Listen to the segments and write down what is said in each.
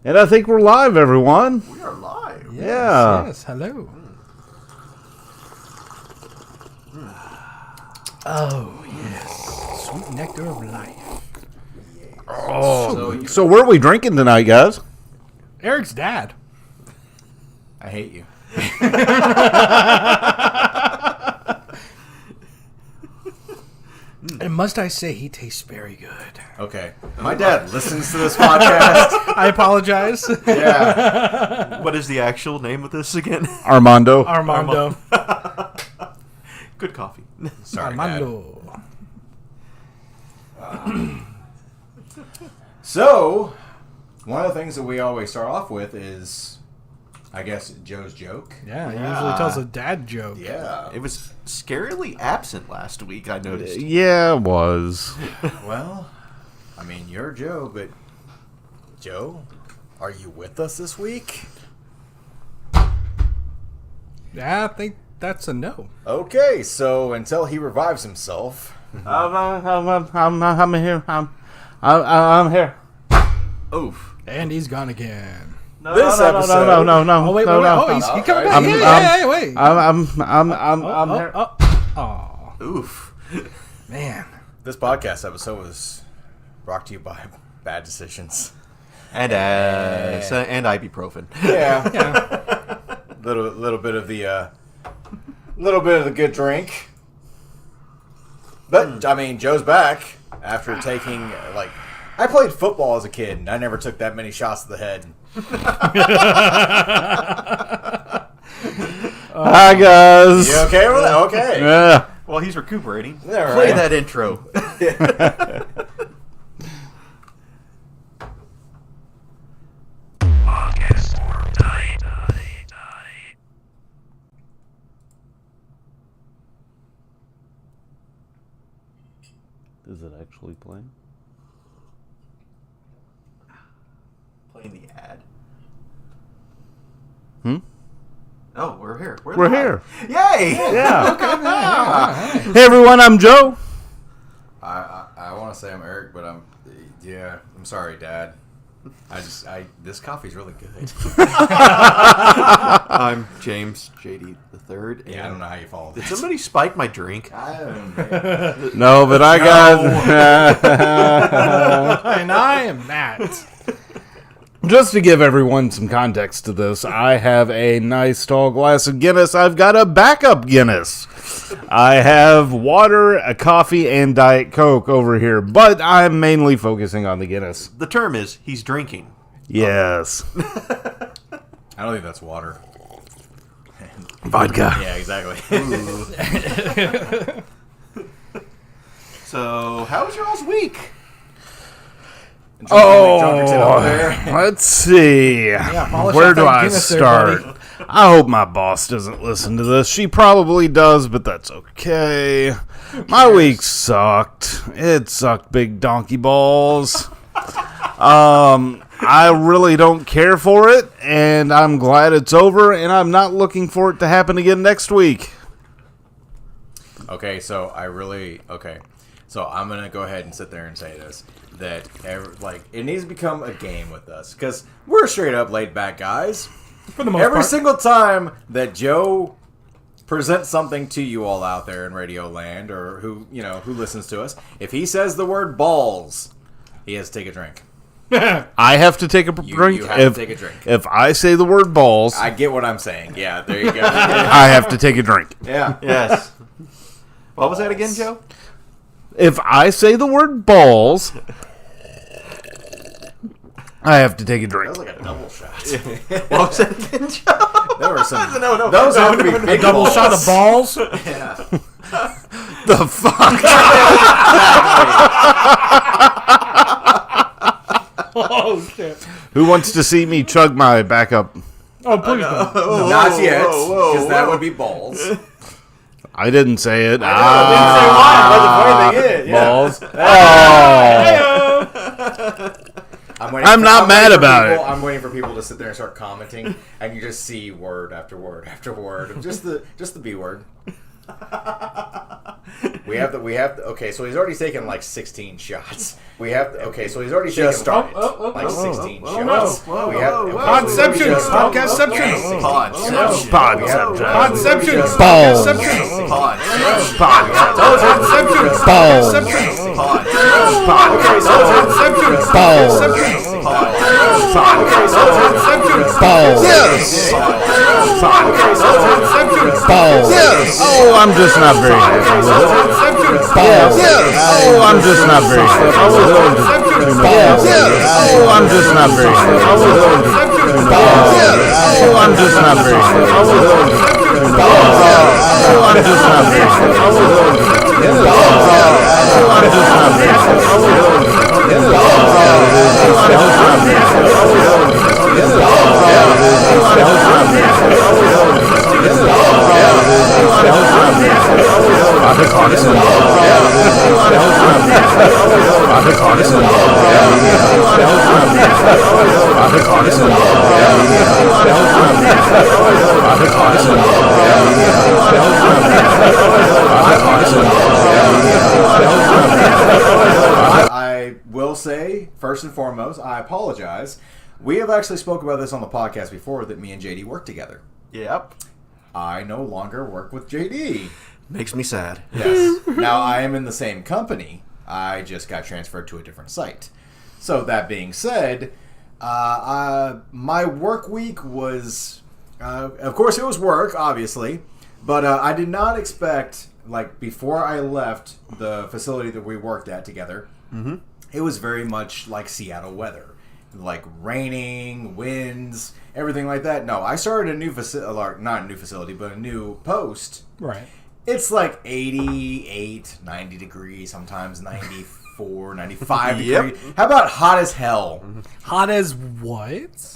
And I think we're live, everyone. We are live. Yes, Yeah. Yes, hello. Oh, yes. Sweet nectar of life. Oh, so where are we drinking tonight, guys? Eric's dad. I hate you. And must I say, he tastes very good. Okay. My dad listens to this podcast. I apologize. Yeah. What is the actual name of this again? Armando. Armando. Good coffee. Sorry, Armando. Dad. So, one of the things that we always start off with is, I guess, Joe's joke. Yeah, he usually tells a dad joke. Yeah. It was scarily absent last week, I noticed. Yeah, it was. Well, I mean, you're Joe, but Joe, are you with us this week? Yeah, I think that's a no. Okay, so until he revives himself, I'm here. I'm here. Oof. And he's gone again. No. Oh, wait. Oh, he's coming back. Yeah, wait. I'm here. Oh, Oof. man. this podcast episode was brought to you by Bad Decisions. And and ibuprofen. Yeah, Yeah. little bit of the good drink. But I mean, Joe's back after taking I played football as a kid, and I never took that many shots to the head. Hi, guys. You okay with that? Okay. Yeah. Well, he's recuperating. Yeah, Play right. that intro. Is it actually playing? Playing the ad. Hmm? Oh, we're here. We're live. here. Yay! Yeah. Hey, everyone. I'm Joe. I want to say I'm Eric, but I'm sorry, Dad. This coffee's really good. I'm James JD the Third. Yeah, I don't know how you follow Did that. somebody spike my drink? I don't know. No, but I got. And I am Matt. Just to give everyone some context to this, I have a nice tall glass of Guinness. I've got a backup Guinness. I have water, a coffee, and Diet Coke over here, but I'm mainly focusing on the Guinness. The term is he's drinking. Yes. I don't think that's water. Vodka. Yeah, exactly. So, how was your all's week? Let's see. polish Where off do that I Guinness there, start? buddy. I hope my boss doesn't listen to this. She probably does, but that's okay. My week sucked. It sucked big donkey balls. I really don't care for it, and I'm glad it's over, and I'm not looking for it to happen again next week. Okay, so So I'm gonna go ahead and sit there and say this: that it needs to become a game with us, because we're straight up laid back guys. For the most Every part. single time that Joe presents something to you all out there in Radio Land, or who listens to us, if he says the word balls, he has to take a drink. I have to take a drink. You have to take a drink. If I say the word balls, I get what I'm saying. Yeah, there you go. I have to take a drink. Yeah. Yes. What was that again, Joe? If I say the word balls, I have to take a drink. That was like a double shot. What was that again, Joe? There were some. No. Those have to be big Double balls. shot of balls. Yeah. The fuck? Oh, shit. Who wants to see me chug my backup? Oh, please don't. Not yet, whoa, because that whoa. would be balls. I didn't say it. I didn't say why, Balls. I'm waiting I'm not mad waiting for about people- it. I'm waiting for people to sit there and start commenting, and you just see word after word after word of just the B word. We have to. Okay, so he's already taken like 16 shots. We have to. Okay, so he's already taken like 16 shots. Whoa, We have Podception. Podcastception. Podception. Podception. Balls. Podcastception. Balls. Balls. Yes. Balls. Yes. Oh, I'm just not very happy with it. Balls. Yes. Oh, I'm just not very happy with it. Balls. Yes. Oh, I'm just not very happy with it. Balls. Yes. Oh, I'm just not very happy with it. Balls. Oh, I'm just not very happy with it. Balls. Oh, I'm just not very happy with it. I will say, first and foremost, I apologize. We have actually spoke about this on the podcast before that me and JD work together. Yep. I no longer work with JD. Makes me sad. Yes. Now I am in the same company. I just got transferred to a different site. So that being said, my work week was, of course, it was work, obviously, but I did not expect, like, before I left the facility that we worked at together, it was very much like Seattle weather. Like raining, winds, everything like that. No, I started a new facility, not a new facility, but a new post. Right. It's like 88, 90 degrees, sometimes 94, 95 Yep. degrees. How about hot as hell? Hot as what?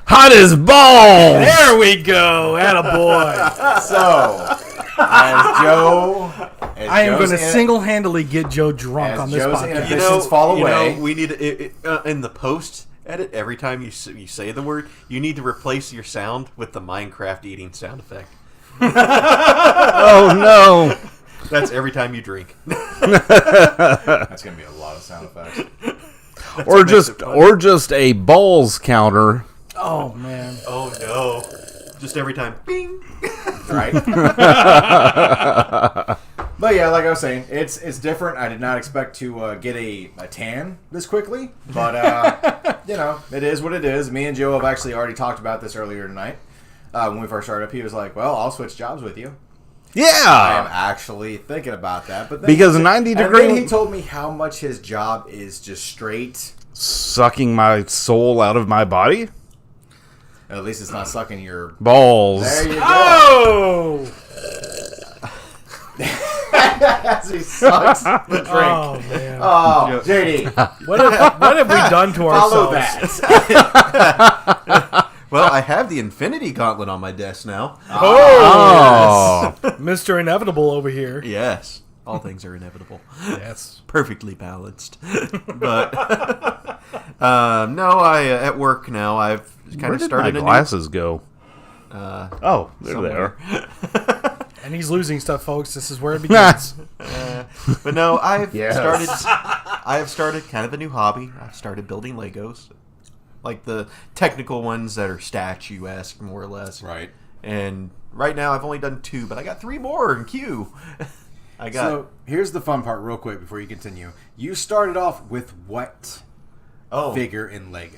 Hot as balls. There we go. Attaboy. So, as Joe... I am going to single-handedly get Joe drunk on this Joe's podcast. inhibitions fall away. we need in the post edit, every time you say the word, you need to replace your sound with the Minecraft eating sound effect. Oh no. That's every time you drink. That's going to be a lot of sound effects. Or just a balls counter. Oh, man. Oh no! Just every time, bing. Right? But yeah, like I was saying, it's different. I did not expect to get a tan this quickly, but you know, it is what it is. Me and Joe have actually already talked about this earlier tonight. When we first started up, he was like, "Well, I'll switch jobs with you." I am Yeah. actually thinking about that, but then Because 90 and degree then he told me how much his job is just straight. sucking my soul out of my body. At least it's not sucking your Balls. There you go. Oh! As he sucks the drink. Oh, man. Oh, JD, What have we done to follow ourselves? that. Well, I have the Infinity Gauntlet on my desk now. Oh. Mr. Inevitable over here. Yes, all things are inevitable. Yes. Perfectly balanced. But no, I at work now. I've kind Where of did started my a glasses go? Oh, there they somewhere. are. And he's losing stuff, folks. This is where it begins. But no, I've Yes. started kind of a new hobby. I've started building Legos, like the technical ones that are statue-esque, more or less. Right. And right now, I've only done 2, but I got 3 more in queue. I got. So here's the fun part, real quick, before you continue. You started off with what figure in Lego?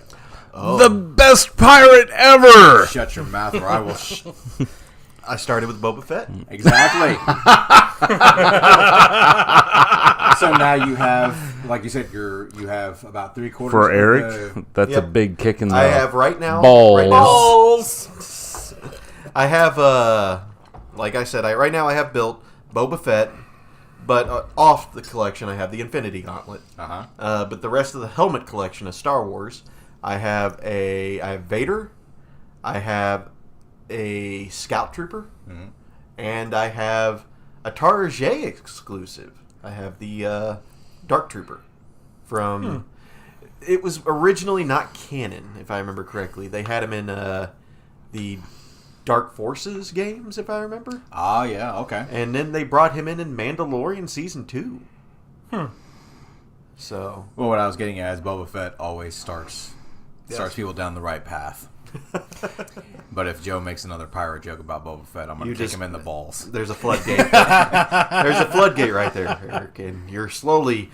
The best pirate ever. Shut your mouth, or I will. I started with Boba Fett. Exactly. So now you have, like you said, you have about 3/4 For of Eric, that's a Yep. big kick in the I have right now. balls. Right now, I have like I said, right now I have built Boba Fett, but off the collection I have the Infinity Gauntlet. But the rest of the helmet collection of Star Wars, I have Vader, I have a Scout Trooper, and I have a Target exclusive. I have the Dark Trooper from. It was originally not canon, if I remember correctly. They had him in the Dark Forces games, if I remember. Ah, yeah, okay. And then they brought him in Mandalorian Season 2. So... Well, what I was getting at is Boba Fett always starts people down the right path. But if Joe makes another pirate joke about Boba Fett, I'm going to kick him in the balls. There's a floodgate. There's a floodgate right there, Eric, and you're slowly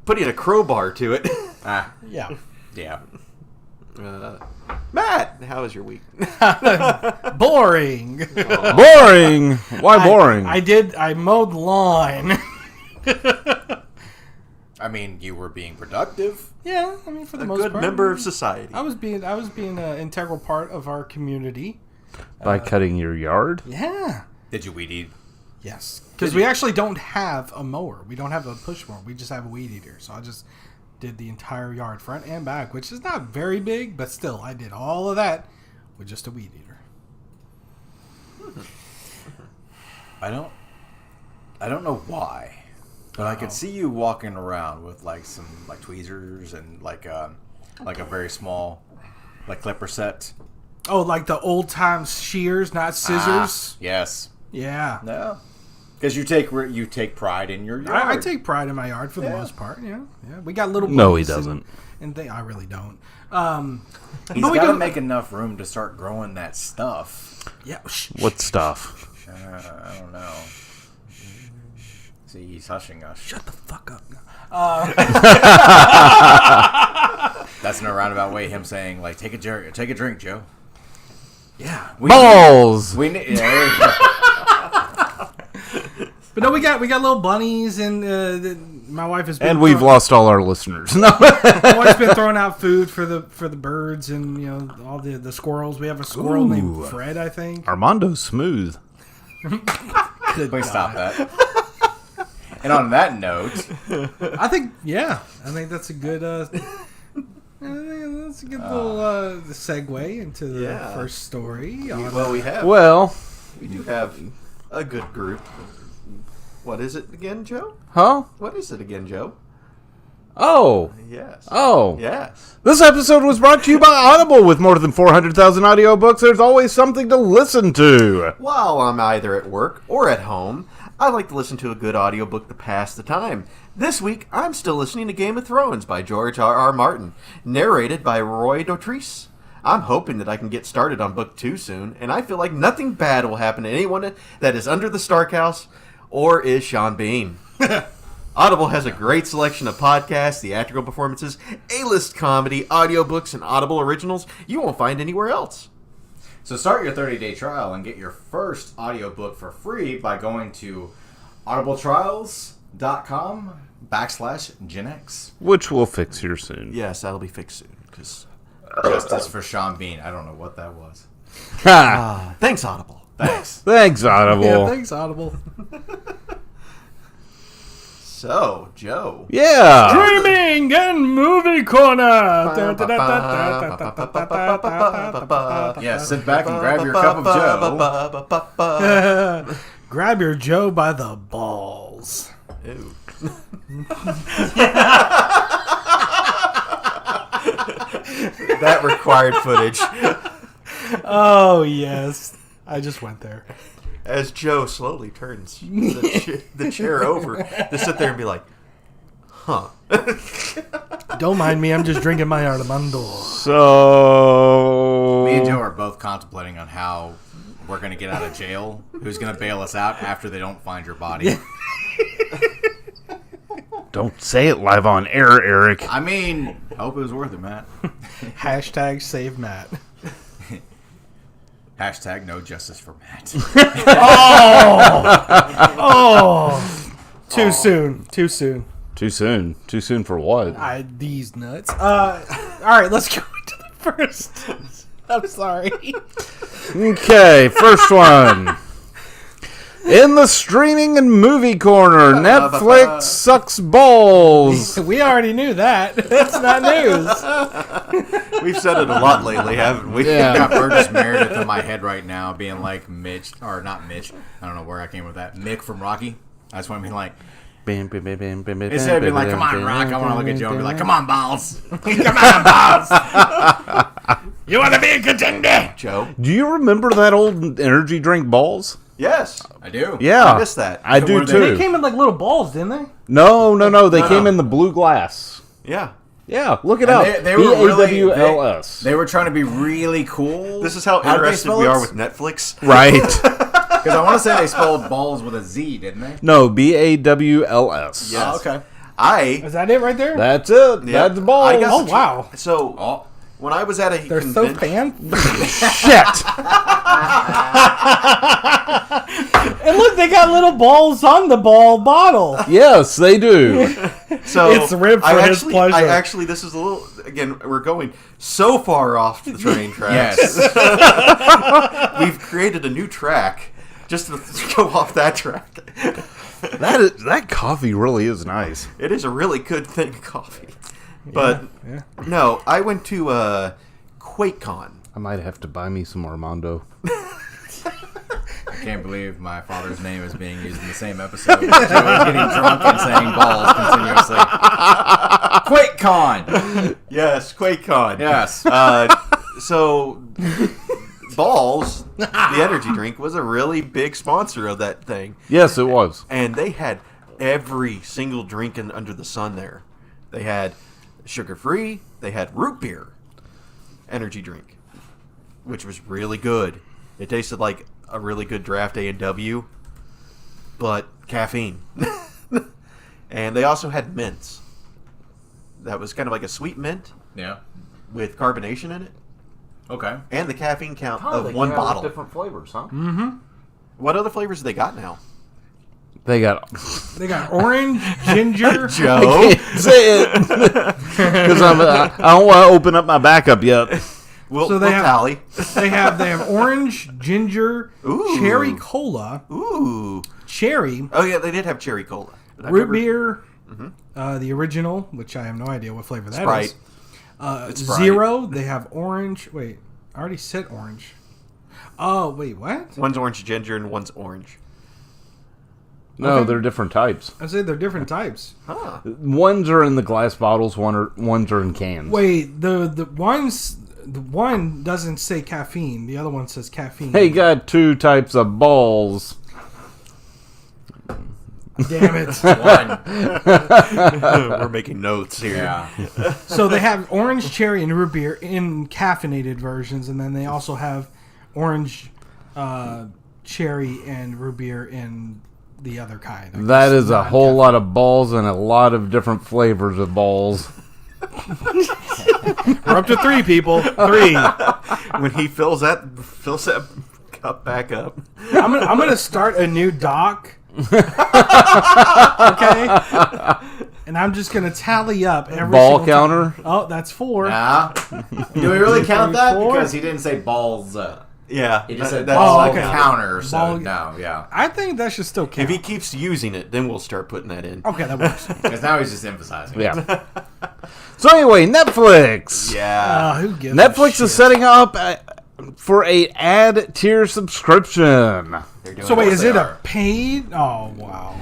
putting a crowbar to it. Yeah. Yeah. Matt, how was your week? Boring. Boring. Why boring? I mowed lawn. I mean, you were being productive. Yeah, I mean, for the A most good part, member of society. I was being an integral part of our community. By cutting your yard? Yeah. Did you weed eat? Yes. Because we actually don't have a mower. We don't have a push mower. We just have a weed eater. So I just did the entire yard, front and back, which is not very big, but still, I did all of that with just a weed eater. I don't know why. But I could see you walking around with like some like tweezers and like a very small like clipper set. Oh, like the old time shears, not scissors. Yes. Yeah. No. Because you take pride in your yard. I take pride in my yard for the most part. Yeah. We got little. No, he bunnies doesn't. And I really don't. He's got to make enough room to start growing that stuff. Yeah. What stuff? I don't know. See, he's hushing us. Shut the fuck up. That's in a roundabout way him saying like, take a drink, Joe. Yeah. Balls! We need. Yeah, But no, we got little bunnies, and my wife has been. And we've lost all our listeners. No. My wife's been throwing out food for the birds and all the squirrels. We have a squirrel named Fred, I think. Armando's smooth. please stop that. And on that note, I think that's a good. That's a good little segue into the first story. We do have a good group. What is it again, Joe? Huh? What is it again, Joe? Oh. Yes. Oh. Yes. This episode was brought to you by Audible. With more than 400,000 audiobooks, there's always something to listen to. While I'm either at work or at home, I like to listen to a good audiobook to pass the time. This week, I'm still listening to Game of Thrones by George R.R. Martin, narrated by Roy Dotrice. I'm hoping that I can get started on book 2 soon, and I feel like nothing bad will happen to anyone that is under the Stark House or is Sean Bean. Audible has a great selection of podcasts, theatrical performances, A-list comedy, audiobooks, and Audible originals you won't find anywhere else. So start your 30-day trial and get your first audiobook for free by going to audibletrials.com/GenX. Which will fix here soon. Yes, that'll be fixed soon. Cause Justice for Sean Bean. I don't know what that was. thanks, Audible. Thanks. Thanks, Audible. Yeah, thanks, Audible. So, Joe. Yeah. Streaming and movie corner. Yeah, sit back and grab your cup of Joe. Grab your Joe by the balls. Ew. That required footage. Oh, yes. I just went there. As Joe slowly turns the chair over to sit there and be like, huh. Don't mind me. I'm just drinking my Armando. So... Me and Joe are both contemplating on how we're going to get out of jail. Who's going to bail us out after they don't find your body? Don't say it live on air, Eric. I mean, hope it was worth it, Matt. Hashtag save Matt. Hashtag no justice for Matt. Too soon. Too soon. Too soon. Too soon for what? These nuts. All right, let's go into the first. I'm sorry. Okay, first one. In the streaming and movie corner, Netflix sucks balls. We already knew that. That's not news. We've said it a lot lately, haven't we? I got Burgess Meredith in my head right now being like Mitch, or not Mitch. I don't know where I came with that. Mick from Rocky. I just want to be like, instead of being like, come on, Rock, I want to look at Joe and be like, come on, balls. Come on, balls. You want to be a contender? Joe. Do you remember that old energy drink balls? Yes. I do. Yeah. I missed that. I do Were too. They came in like little balls, didn't they? No. They came in the blue glass. Yeah. Yeah, look it And up. they were really BAWLS. They were trying to be really cool. This is how How'd they interested spell we it? are with Netflix. Right. Because I want to say they spelled balls with a Z, didn't they? No, BAWLS. Yes. Oh, okay. Is that it right there? That's it. Yeah. That's balls. I guess Oh, wow. So Oh, when I was at a They're so convention, Shit. And look, they got little balls on the ball bottle. Yes, they do. so It's ribbed for his pleasure. I actually, this is a little. Again, we're going so far off the train tracks. yes. We've created a new track just to go off that track. That coffee really is nice. It is a really good thing, coffee. But Yeah. no, I went to QuakeCon. I might have to buy me some Armando. I can't believe my father's name is being used in the same episode. Joe is getting drunk and saying balls continuously. QuakeCon. Yes, QuakeCon. Yes. So, Balls, the energy drink, was a really big sponsor of that thing. Yes, it was. And they had every single drink under the sun there. They had sugar-free. They had root beer energy drink, which was really good. It tasted like a really good draft A&W, but caffeine. And they also had mints. That was kind of like a sweet mint Yeah. with carbonation in it. Okay. And the caffeine count of one bottle. Different flavors, huh? What other flavors do they got now? They got. They got orange, ginger. Joe? Say it because I don't want to open up my backup yet. We'll So they have- tally. They have orange, ginger, Ooh. cherry cola, Ooh. cherry, Oh, yeah, they did have cherry cola. Did I root remember? beer, the original, which I have no idea what flavor that Sprite. is. It's Sprite. Zero. They have orange. Wait, I already said orange. Oh, wait, what? One's orange ginger and one's orange. No, Okay. they're different types. I said they're different types. Huh. Ones are in the glass bottles. Ones are in cans. Wait, the one doesn't say caffeine. The other one says caffeine. They got two types of balls. Damn it. One. We're making notes here. Yeah. So they have orange, cherry, and root beer in caffeinated versions, and then they also have orange, cherry, and root beer in the other kind. I That guess is a whole lot of balls and a lot of different flavors of balls. We're up to 3 people. 3. When he fills that cup back up. I'm gonna start a new doc. Okay, and I'm just gonna tally up every Ball single counter? time. Oh, that's 4. Nah. Do we really count that? Four? Because he didn't say balls. Yeah. He just said that's ball okay. counter. So Ball- no, yeah. I think that should still count. If he keeps using it, then we'll start putting that in. Okay, that works. Because now he's just emphasizing. Yeah. So anyway, Netflix. Yeah. Who gives Netflix a shit? is setting up for a ad tier subscription. They're doing So wait, what is they it are. a paid? Oh wow.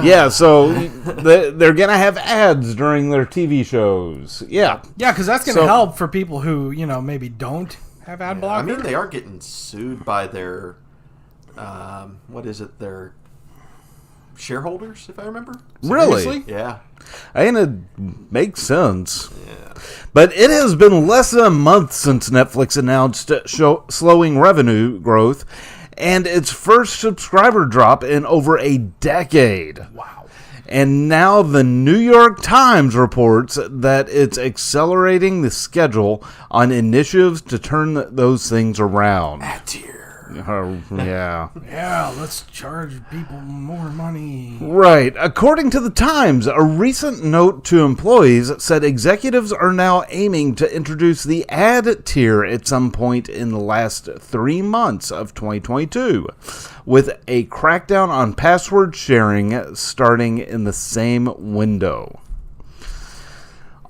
Yeah, so they're gonna have ads during their TV shows. Yeah. Yeah, because that's gonna So- help for people who maybe don't have ad I blocker. mean, they are getting sued by their, what is it, their shareholders, if I remember? Really? Seriously? Yeah. And it makes sense. Yeah. But it has been less than a month since Netflix announced slowing revenue growth and its first subscriber drop in over a decade. Wow. And now the New York Times reports that it's accelerating the schedule on initiatives to turn those things around. Yeah. Yeah, let's charge people more money. Right. According to the Times, a recent note to employees said executives are now aiming to introduce the ad tier at some point in the last 3 months of 2022, with a crackdown on password sharing starting in the same window.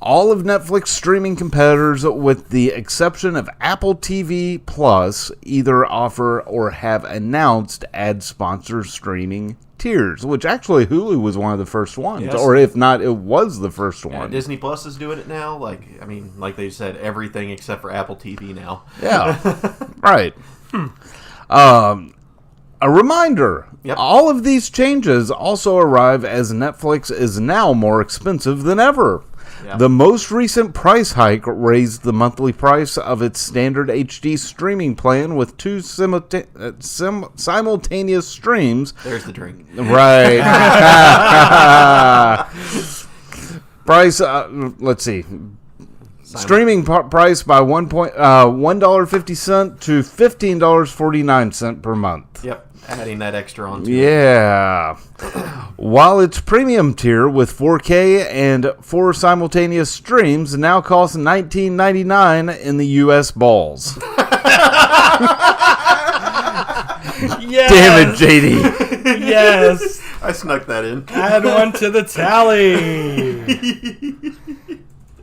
All of Netflix streaming competitors, with the exception of Apple TV Plus, either offer or have announced ad-sponsored streaming tiers, which actually Hulu was one of the first ones, Yes. or if not, it was the first Yeah, one. Disney Plus is doing it now. Like they said, everything except for Apple TV now. Yeah, right. A reminder, Yep. all of these changes also arrive as Netflix is now more expensive than ever. Yeah. The most recent price hike raised the monthly price of its standard HD streaming plan with two simultaneous streams. There's the drink. Right. Price, let's see. Streaming price by $1.50 to $15.49 per month. Yep. Adding that extra on. Yeah. While its premium tier with 4K and 4 simultaneous streams now costs $19.99 in the US balls. Yes. Damn it, JD. Yes. I snuck that in. Add one to the tally.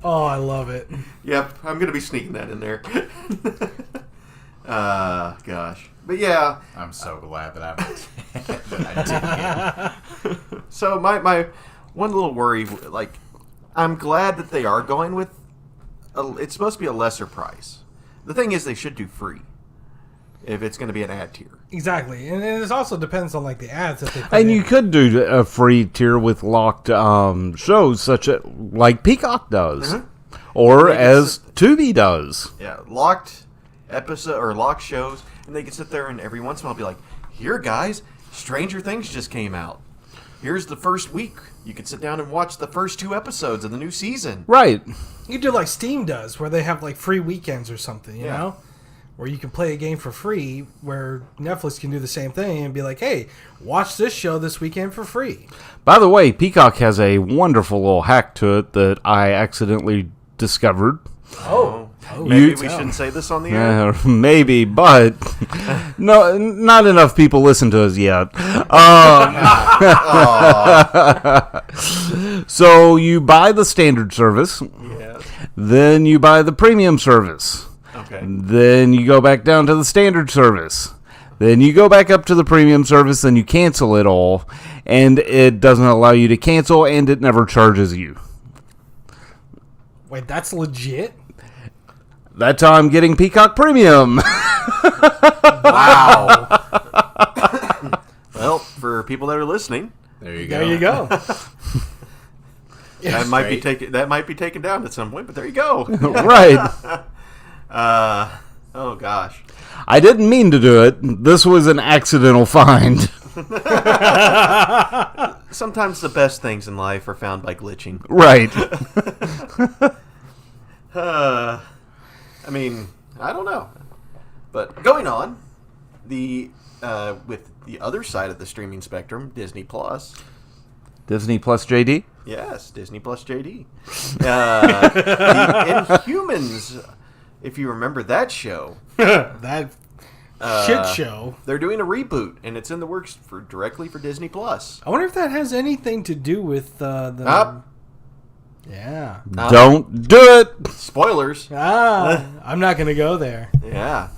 Oh, I love it. Yep, I'm gonna be sneaking that in there. Gosh, but yeah. I'm so glad that I didn't. So my one little worry, like, I'm glad that they are going with. It's supposed to be a lesser price. The thing is, they should do free if it's going to be an ad tier. Exactly, and it also depends on like the ads that they put And in. you could do a free tier with locked shows, such as like Peacock does, or Maybe as Tubi does. Yeah, locked episode or locked shows, and they can sit there and every once in a while be like, "Here, guys, Stranger Things just came out. Here's the first week. You can sit down and watch the first 2 episodes of the new season." Right. You do like Steam does, where they have like free weekends or something, you Yeah. know, where you can play a game for free. Where Netflix can do the same thing and be like, "Hey, watch this show this weekend for free." By the way, Peacock has a wonderful little hack to it that I accidentally discovered. Oh, Maybe we shouldn't say this on the air. Maybe, but no, not enough people listen to us yet. So you buy the standard service, Yeah. then you buy the premium service, Okay. then you go back down to the standard service, then you go back up to the premium service, then you cancel it all, and it doesn't allow you to cancel, and it never charges you. wait, that's legit. That's how I'm getting Peacock Premium. Wow. Well, for people that are listening, There you go. There you go. that might be taken down at some point. But there you go. Right. Oh gosh. I didn't mean to do it. This was an accidental find. Sometimes the best things in life are found by glitching. Right. I mean, I don't know. But going on, with the other side of the streaming spectrum, Disney Plus. Disney Plus JD? Yes, Disney Plus JD. The Inhumans, if you remember that show, That shit show. they're doing a reboot, and it's in the works directly for Disney Plus. I wonder if that has anything to do with the. Up. Yeah. Don't do it. Spoilers. I'm not gonna go there. Yeah.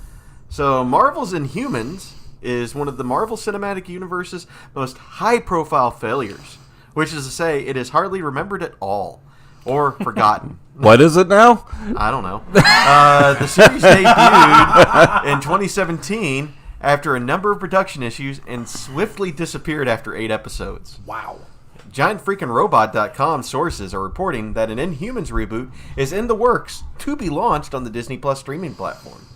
So Marvel's Inhumans is one of the Marvel Cinematic Universe's most high-profile failures, which is to say it is hardly remembered at all or forgotten. What is it now? I don't know. The series debuted in 2017 after a number of production issues and swiftly disappeared after 8 episodes. Wow. GiantFreakinRobot.com sources are reporting that an Inhumans reboot is in the works to be launched on the Disney Plus streaming platform.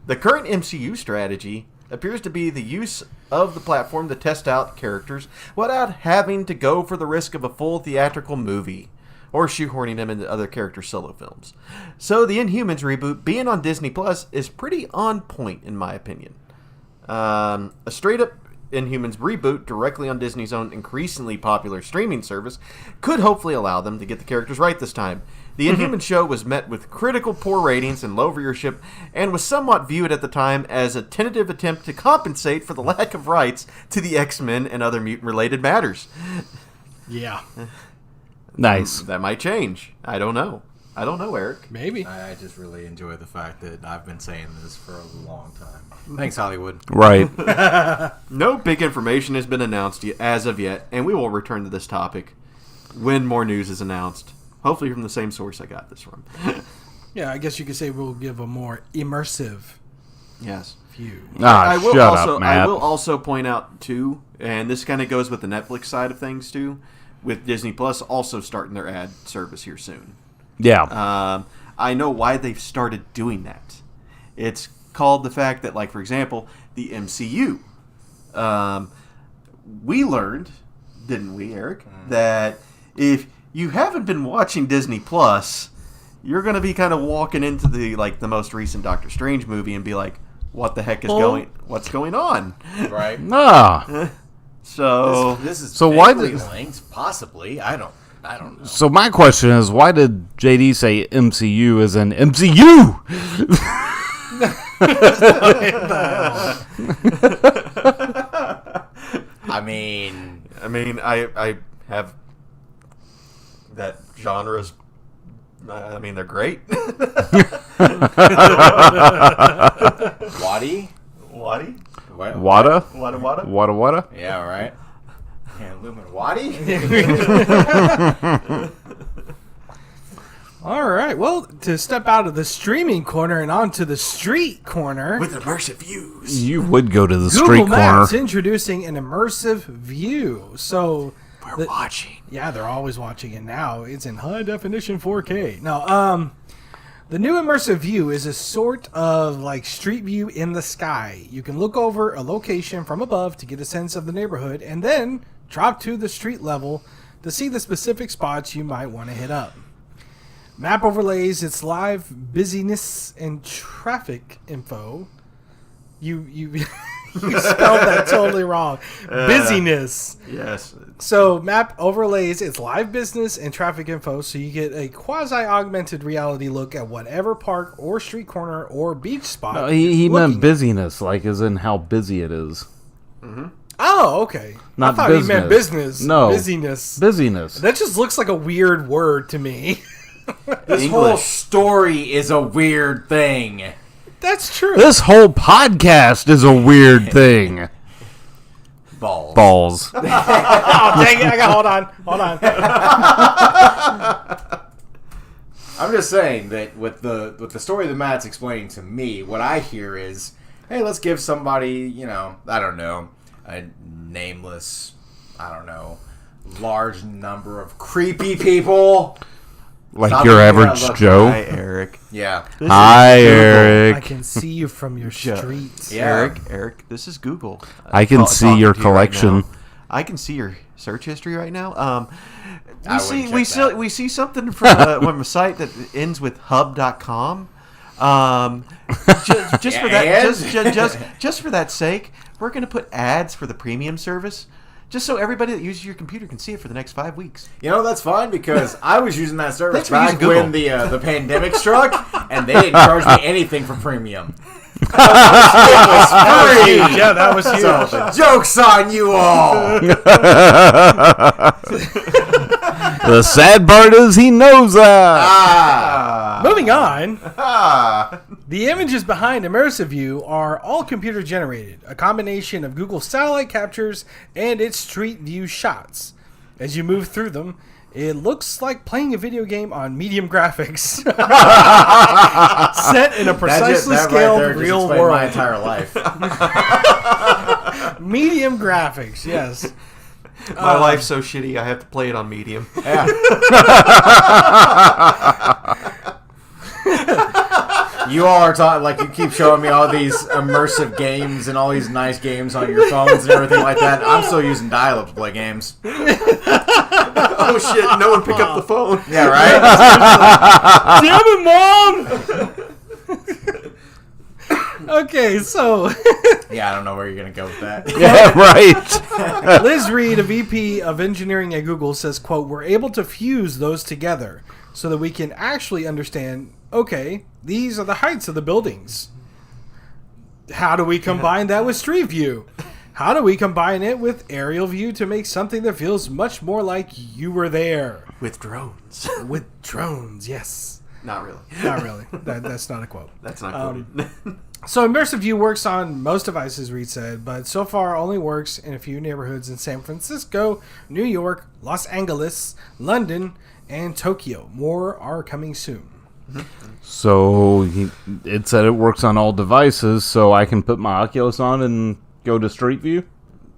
The current MCU strategy appears to be the use of the platform to test out characters without having to go for the risk of a full theatrical movie or shoehorning them into other character solo films. So the Inhumans reboot being on Disney Plus is pretty on point in my opinion. A straight-up Inhumans reboot directly on Disney's own increasingly popular streaming service could hopefully allow them to get the characters right this time. The Inhumans show was met with critical poor ratings and low viewership and was somewhat viewed at the time as a tentative attempt to compensate for the lack of rights to the X-Men and other mutant-related matters. Yeah. Nice. That might change. I don't know. I don't know, Eric. Maybe. I just really enjoy the fact that I've been saying this for a long time. Thanks, Hollywood. Right. No big information has been announced as of yet, and we will return to this topic when more news is announced. Hopefully from the same source I got this from. Yeah, I guess you could say we'll give a more immersive Yes. view. Ah, shut also, up, Matt. I will also point out, too, and this kind of goes with the Netflix side of things, too, with Disney Plus also starting their ad service here soon. Yeah. I know why they've started doing that. It's called the fact that, like, for example, the MCU. We learned, didn't we, Eric, that if you haven't been watching Disney Plus, you're going to be kind of walking into the most recent Doctor Strange movie and be like, what the heck is what's going on? Right. So This is So why vaguely did- linked, possibly. I don't know. So my question is, why did JD say MCU as in MCU? I mean, I have that genres. I mean, they're great. Waddy? Waddy? Wada? Wada Wada? Wada Wada? Yeah, right. Yeah, Illuminati? All right. Well, to step out of the streaming corner and onto the street corner, With immersive views. You would go to the Google street Maps corner. introducing an immersive view. So We're watching. yeah, they're always watching it now. It's in high definition 4K. No, the new immersive view is a sort of like street view in the sky. You can look over a location from above to get a sense of the neighborhood and then drop to the street level to see the specific spots you might want to hit up. Map overlays its live busyness and traffic info. You you spelled that totally wrong. Busyness. Yes. So map overlays its live business and traffic info, so you get a quasi-augmented reality look at whatever park or street corner or beach spot. No, he you're meant looking at. busyness, like as in how busy it is. Oh, okay. Not I thought he meant business. business. No. Busyness. Busyness. That just looks like a weird word to me. This whole story is a weird thing. That's true. This whole podcast is a weird thing. Balls. Balls. Oh, dang it. I got, hold on. I'm just saying that with the story that Matt's explaining to me, what I hear is, hey, let's give somebody, I don't know, a nameless, large number of creepy people. Like Stop your it, average yeah, look. Joe. Hi, Eric. Yeah. Hi, I Eric. can see you from your street. Yeah. Eric, this is Google. I can see Talking your to you right collection. now. I can see your search history right now. I wouldn't check that. We see something from a site that ends with hub.com. Just for that, just for that sake, we're going to put ads for the premium service, just so everybody that uses your computer can see it for the next 5 weeks. That's fine because I was using that service Thanks for using back Google. when the pandemic struck, and they didn't charge me anything for premium. It was free. Yeah, that was huge. So the joke's on you all. The sad part is he knows that. Moving on. The images behind Immersive View are all computer generated, a combination of Google satellite captures and its street view shots. As you move through them, it looks like playing a video game on medium graphics. Set in a precisely that scaled right there just real explained world. my entire life. Medium graphics, yes. My life's so shitty, I have to play it on medium. Yeah. You all are talking like you keep showing me all these immersive games and all these nice games on your phones and everything like that. I'm still using dial-up to play games. Oh shit! No one picked up the phone. Yeah, right. Damn it, Mom! Okay, so Yeah, I don't know where you're gonna go with that. Yeah, right. Liz Reed, a VP of engineering at Google, says, quote, "We're able to fuse those together so that we can actually understand, okay, these are the heights of the buildings. How do we combine that with Street View? How do we combine it with aerial view to make something that feels much more like you were there?" With drones. With drones, yes. Not really. Not really. That's not a quote. That's not quoted. So Immersive View works on most devices, Reed said, but so far only works in a few neighborhoods in San Francisco, New York, Los Angeles, London, and Tokyo. More are coming soon. So it said it works on all devices, so I can put my Oculus on and go to Street View?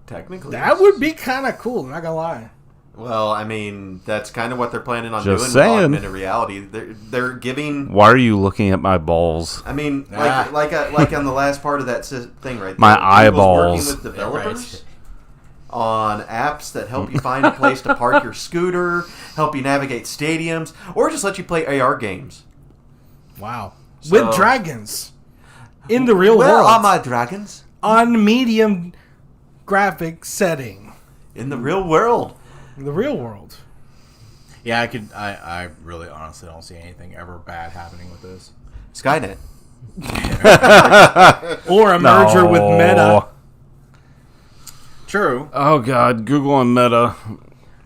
Technically. That would be kind of cool, not gonna lie. Well, I mean, that's kind of what they're planning on Just doing saying. with augmented reality. They're giving... Why are you looking at my balls? I mean, like on the last part of that thing right there. My Google's eyeballs. working with developers on apps that help you find a place to park your scooter, help you navigate stadiums, or just let you play AR games. Wow. So- With dragons. In the real Where world. are my dragons? On medium graphic setting. In the real world. In the real world. Yeah, I really honestly don't see anything ever bad happening with this. Skynet. Or a merger with Meta. True. Oh, God. Google and Meta.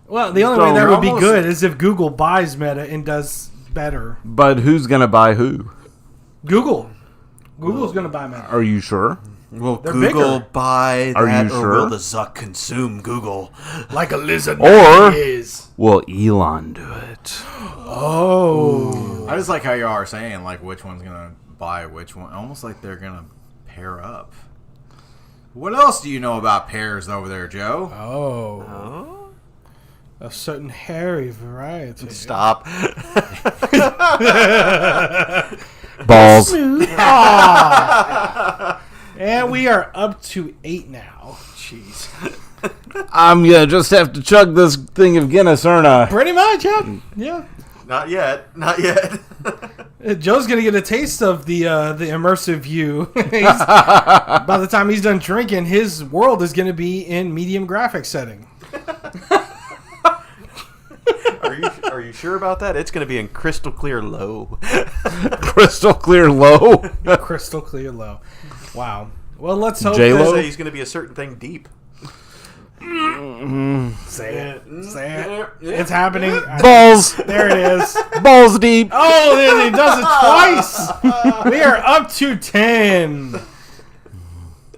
Well, the only So way that we're would be almost- good is if Google buys Meta and does better. But who's going to buy who? Google. Google's going to buy Meta. Are you sure? Will They're Google bigger. buy Are that, you or sure? will the Zuck consume Google? Like a lizard. Or is. will Elon do it? Oh. I just like how you are saying like which one's gonna buy which one. Almost like they're gonna pair up. What else do you know about pairs over there, Joe? Oh. A certain hairy variety. Stop. Balls. And we are up to 8 now. Jeez. I'm going to just have to chug this thing of Guinness, aren't I? Pretty much, yeah. Yeah. Not yet. Not yet. Joe's gonna get a taste of the immersive view. By the time he's done drinking, his world is gonna be in medium graphic setting. Are you sure about that? It's going to be in crystal clear low. Crystal clear low. Crystal clear low. Wow. Well, let's hope. J-Lo? Say he's going to be a certain thing deep. Say it. Say it. It's happening. Balls. There it is. Balls deep. Oh, then he does it twice. We are up to 10.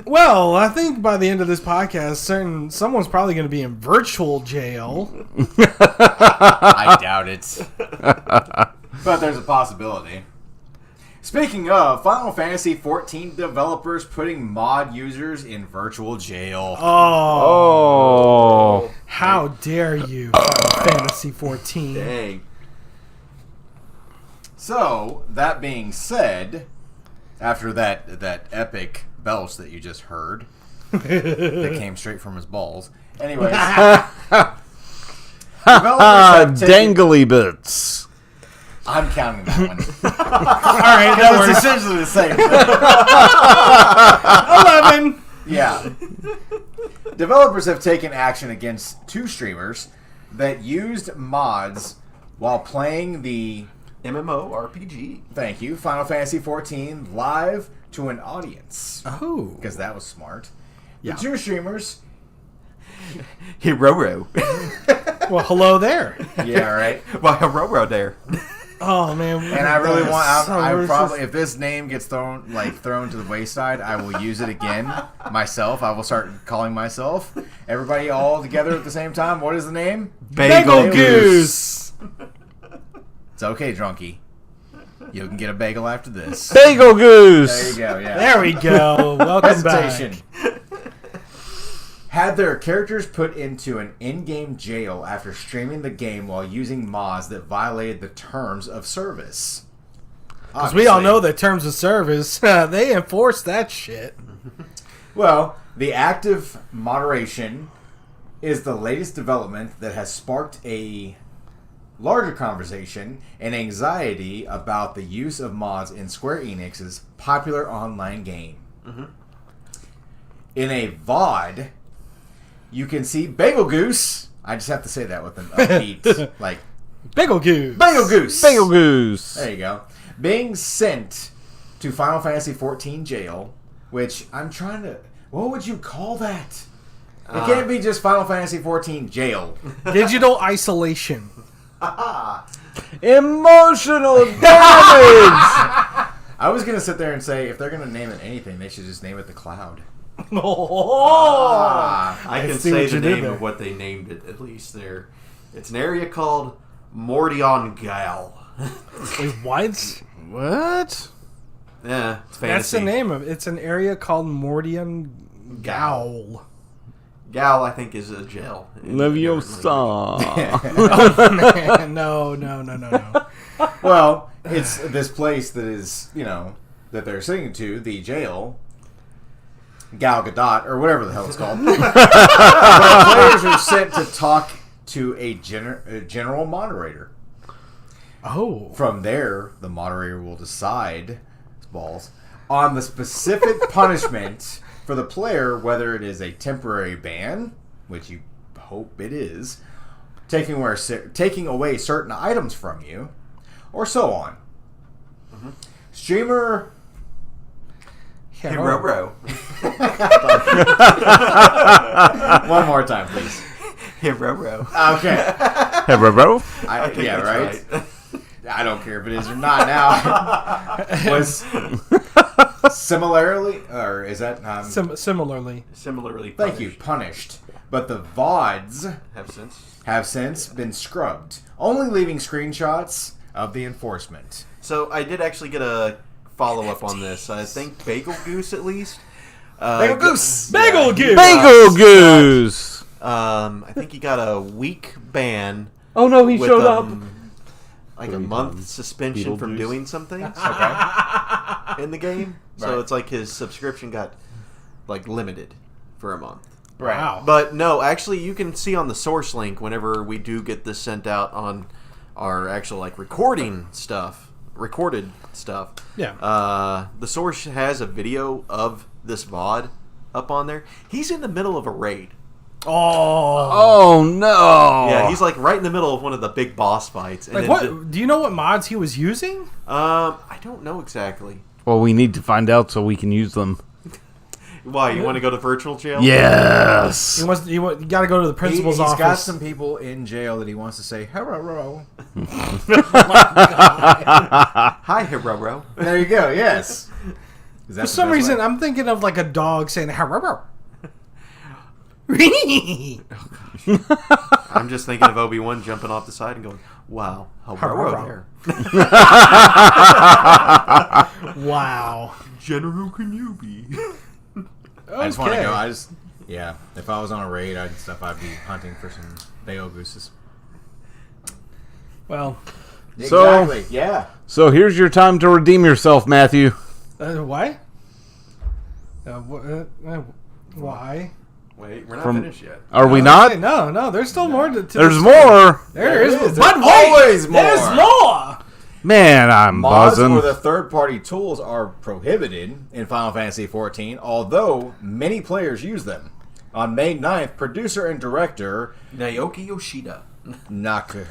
Well, I think by the end of this podcast, someone's probably going to be in virtual jail. I doubt it. But there's a possibility. Speaking of, Final Fantasy XIV developers putting mod users in virtual jail. Oh. How dare you, Final Fantasy 14. Dang. So, that being said, after that epic belch that you just heard, that came straight from his balls. Anyways, developers have taken- Dangly bits. I'm counting that one. Alright, that It's works. essentially the same thing. 11. Yeah. Developers have taken action against 2 streamers that used mods while playing the MMORPG. thank you, Final Fantasy XIV live to an audience. Oh. Because that was smart. Yeah. The 2 streamers. Hiroro. Well, hello there. Yeah, right. Why Hiroro there? Oh, man. And I really want. I racist. probably, if this name gets thrown to the wayside, I will use it again myself. I will start calling myself. Everybody all together at the same time. What is the name? Bagel Goose. It's okay, drunkie. You can get a bagel after this. Bagel Goose. There you go. Yeah. There we go. Welcome Presentation. back. Had their characters put into an in-game jail after streaming the game while using mods that violated the terms of service. Because we all know that terms of service, they enforce that shit. Well, the active moderation is the latest development that has sparked a larger conversation and anxiety about the use of mods in Square Enix's popular online game. In a VOD, you can see Bagel Goose. I just have to say that with an upbeat, like Bagel Goose. Bagel Goose. Bagel Goose. There you go. Being sent to Final Fantasy XIV jail, which I'm trying to. What would you call that? It can't be just Final Fantasy XIV jail. Digital isolation. Emotional damage! I was gonna sit there and say if they're gonna name it anything, they should just name it the Cloud. I can see say what the you did name there. of what they named it, at least there. It's an area called Mordion Gal. Wait, what? What? Yeah, it's fantasy. That's the name of it. It's an area called Mordian Gowl. Gal, I think, is a jail. Leviosa. Oh, man. No. Well, it's this place that is, that they're singing to, the jail, Gal Gadot, or whatever the hell it's called. But players are sent to talk to a general moderator. Oh. From there, the moderator will decide on the specific punishment for the player, whether it is a temporary ban, which you hope it is, taking away certain items from you, or so on. Mm-hmm. Streamer Hero. One more time, please. Hero. Okay. Hey, bro. Yeah, right? I don't care if it is or not now. Was similarly, or is that... Similarly. Similarly Thank you, punished. But the VODs have since been scrubbed, only leaving screenshots of the enforcement. So I did actually get a follow-up on this. I think Bagel Goose, at least. Bagel Goose! Bagel Goose! Bagel Goose! I think he got a week ban. Oh no, he showed up. Like a month suspension from doing something in the game. So Right. it's like his subscription got limited for a month. Wow. But no, actually, you can see on the source link whenever we do get this sent out on our actual recorded stuff. Yeah. The source has a video of this VOD up on there. He's in the middle of a raid. Oh no! Yeah, he's right in the middle of one of the big boss fights. And What? Do you know what mods he was using? I don't know exactly. Well, we need to find out so we can use them. Why, you want to go to virtual jail? Yes. You got to go to the principal's He's office. got some people in jail that he wants to say, hello. Hi, Hero. There you go, yes. For some reason, I'm thinking of a dog saying, "Harrow." I'm just thinking of Obi-Wan jumping off the side and going, wow, Hero there. Wow. General Kenobi. I just want to go. Yeah. If I was on a raid I'd be hunting for some Bagel Gooses. Well, Exactly. Yeah. So here's your time to redeem yourself, Matthew. why? Why? Wait, we're not finished yet. Are we not? No. There's still more to There's this. more. There is. There's But wait, always more. there's more. Man, I'm Mods buzzing. or the third-party tools are prohibited in Final Fantasy XIV, although many players use them. On May 9th, producer and director Naoki Yoshida. not gonna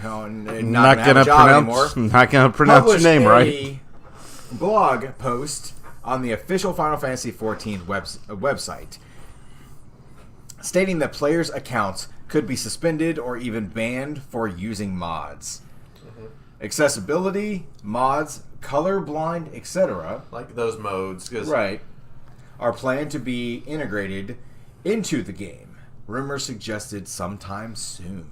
pronounce your name right. a blog post on the official Final Fantasy XIV website, stating that players' accounts could be suspended or even banned for using mods. Accessibility, mods, colorblind, etc. Like those modes. Right. Are planned to be integrated into the game. Rumors suggested sometime soon.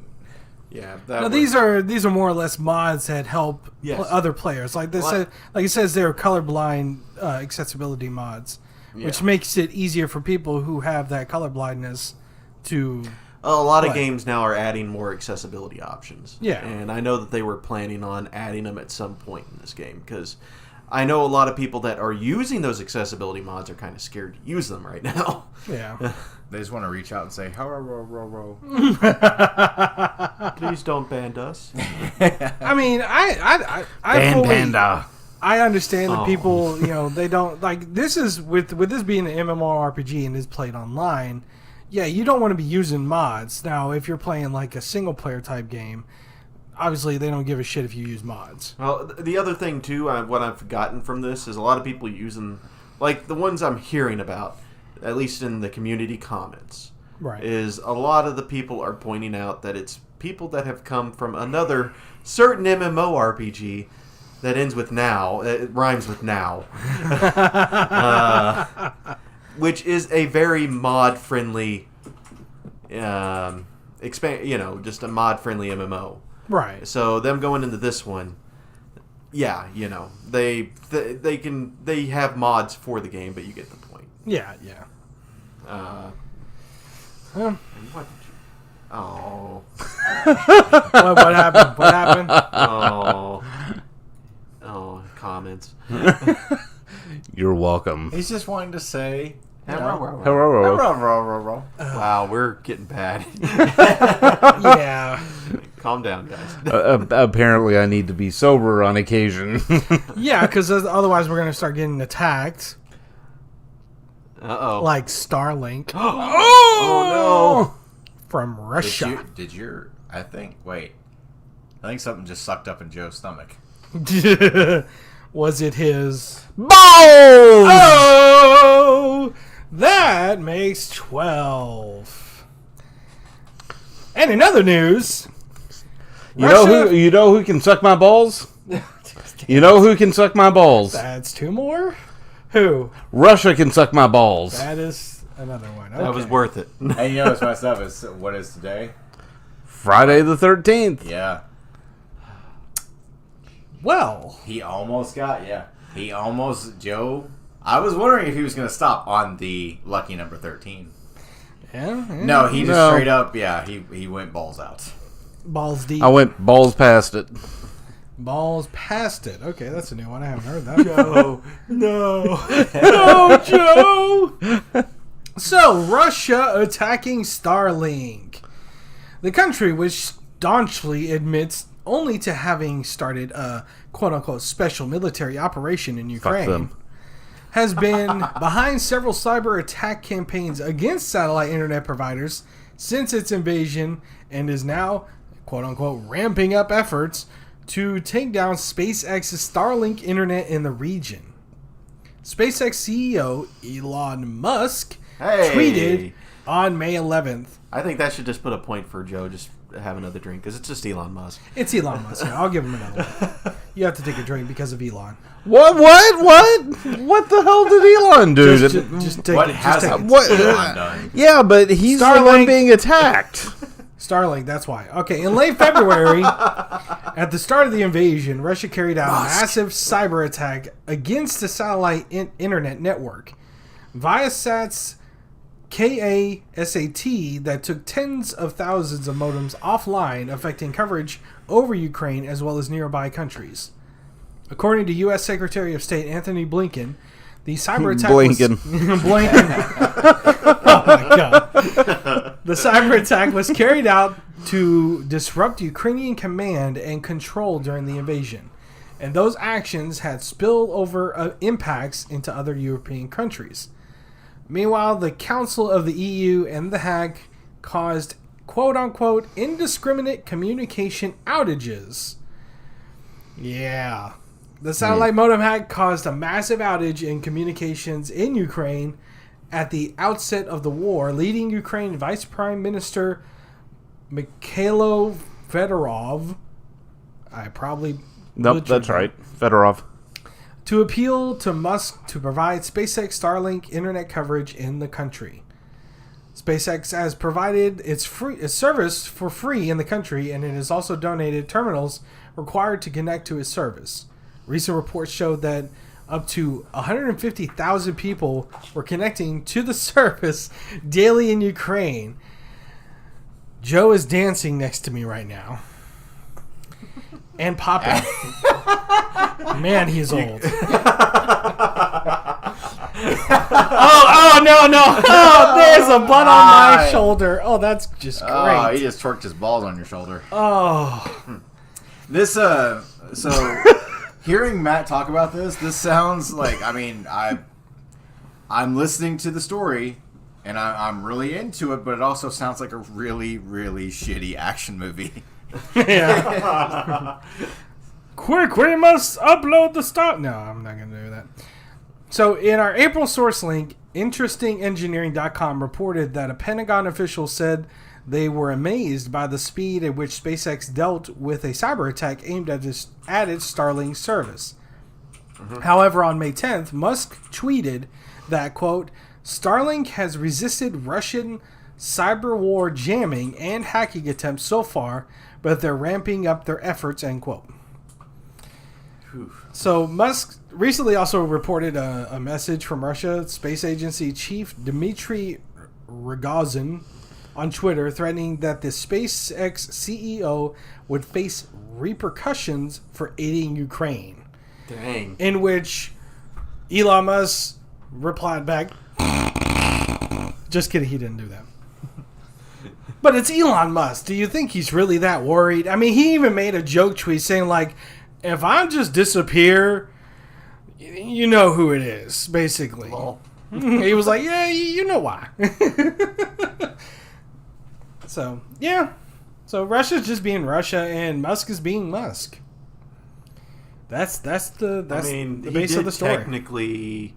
Yeah. Now, these are more or less mods that help other players. Like it says, they're colorblind accessibility mods, which makes it easier for people who have that colorblindness to. A lot of games now are adding more accessibility options. Yeah. And I know that they were planning on adding them at some point in this game, because I know a lot of people that are using those accessibility mods are kind of scared to use them right now. Yeah. They just want to reach out and say, "Ho, Please don't ban us. I mean, I understand that people, they don't like this is with this being an MMORPG and is played online. Yeah, you don't want to be using mods. Now, if you're playing a single player type game, obviously they don't give a shit if you use mods. Well, the other thing too, what I've gotten from this is a lot of people using, the ones I'm hearing about, at least in the community comments, Right. is a lot of the people are pointing out that it's people that have come from another certain MMORPG that ends with now. It rhymes with now. Which is a very mod-friendly, just a mod-friendly MMO. Right. So them going into this one, yeah, they have mods for the game, but you get the point. Yeah. What? Oh. What happened? What happened? Oh, comments. You're welcome. He's just wanting to say. Hello. Wow, we're getting bad. Yeah. Calm down, guys. Apparently, I need to be sober on occasion. Yeah, because otherwise we're going to start getting attacked. Uh-oh. Like Starlink. Oh, From Russia. I think something just sucked up in Joe's stomach. Was it his... Balls! Oh! That makes 12. And in other news... You know who can suck my balls? You know who can suck my balls? That's two more? Who? Russia can suck my balls. That is another one. Okay. That was worth it. And you know what's messed up is what is today? Friday the 13th. Yeah. Well. He almost Joe. I was wondering if he was going to stop on the lucky number 13. Yeah. No, he just straight up, he went balls out. Balls deep. I went balls past it. Balls past it. Okay, that's a new one. I haven't heard that. Joe. No, Joe. So, Russia attacking Starlink. The country, which staunchly admits only to having started a quote-unquote special military operation in Ukraine, them. has been behind several cyber attack campaigns against satellite internet providers since its invasion and is now, quote-unquote, ramping up efforts to take down SpaceX's Starlink internet in the region. SpaceX CEO Elon Musk tweeted on May 11th. I think that should just put a point for Joe. Just have another drink because it's just Elon Musk. It's Elon Musk. I'll give him another one. You have to take a drink because of Elon. What the hell did Elon do? Just take What it. has Just take it. Elon done? Yeah, but he's the Starlink. one being attacked. Starlink, that's why. Okay, in late February, at the start of the invasion, Russia carried out a massive cyber attack against the satellite internet network. Viasat's KASAT that took tens of thousands of modems offline, affecting coverage over Ukraine as well as nearby countries. According to U.S. Secretary of State Anthony Blinken, the cyber attack Blinken. Oh my god. The cyber attack was carried out to disrupt Ukrainian command and control during the invasion. And those actions had spillover impacts into other European countries. Meanwhile, the Council of the EU and The Hague caused quote-unquote indiscriminate communication outages. Yeah. The satellite modem hack caused a massive outage in communications in Ukraine at the outset of the war, leading Ukraine Vice Prime Minister Mikhailo Fedorov, Nope, that's right. Fedorov. to appeal to Musk to provide SpaceX Starlink internet coverage in the country. SpaceX has provided its service for free in the country, and it has also donated terminals required to connect to its service. Recent reports showed that up to 150,000 people were connecting to the service daily in Ukraine. Joe is dancing next to me right now. And popping. Man, he's old. No. Oh, there's a butt on my shoulder. Oh, that's just great. Oh, he just torqued his balls on your shoulder. Oh. This, so, hearing Matt talk about this sounds like, I'm listening to the story, and I'm really into it, but it also sounds like a really, really shitty action movie. Yeah. Quick, we must upload the stuff. No, I'm not going to do that. So, in our April source link, interestingengineering.com reported that a Pentagon official said they were amazed by the speed at which SpaceX dealt with a cyber attack aimed at its Starlink service. However, on May 10th, Musk tweeted that, quote, Starlink has resisted Russian cyber war jamming and hacking attempts so far, but they're ramping up their efforts, end quote. So Musk recently also reported a message from Russia Space Agency Chief Dmitry Rogozin on Twitter threatening that the SpaceX CEO would face repercussions for aiding Ukraine. Dang. In which Elon Musk replied back, just kidding, he didn't do that. But it's Elon Musk. Do you think he's really that worried? I mean, he even made a joke tweet saying, like, if I just disappear, you know who it is, basically. He was like, yeah, you know why. So, yeah. So Russia's just being Russia, and Musk is being Musk. That's the base of the story. Technically,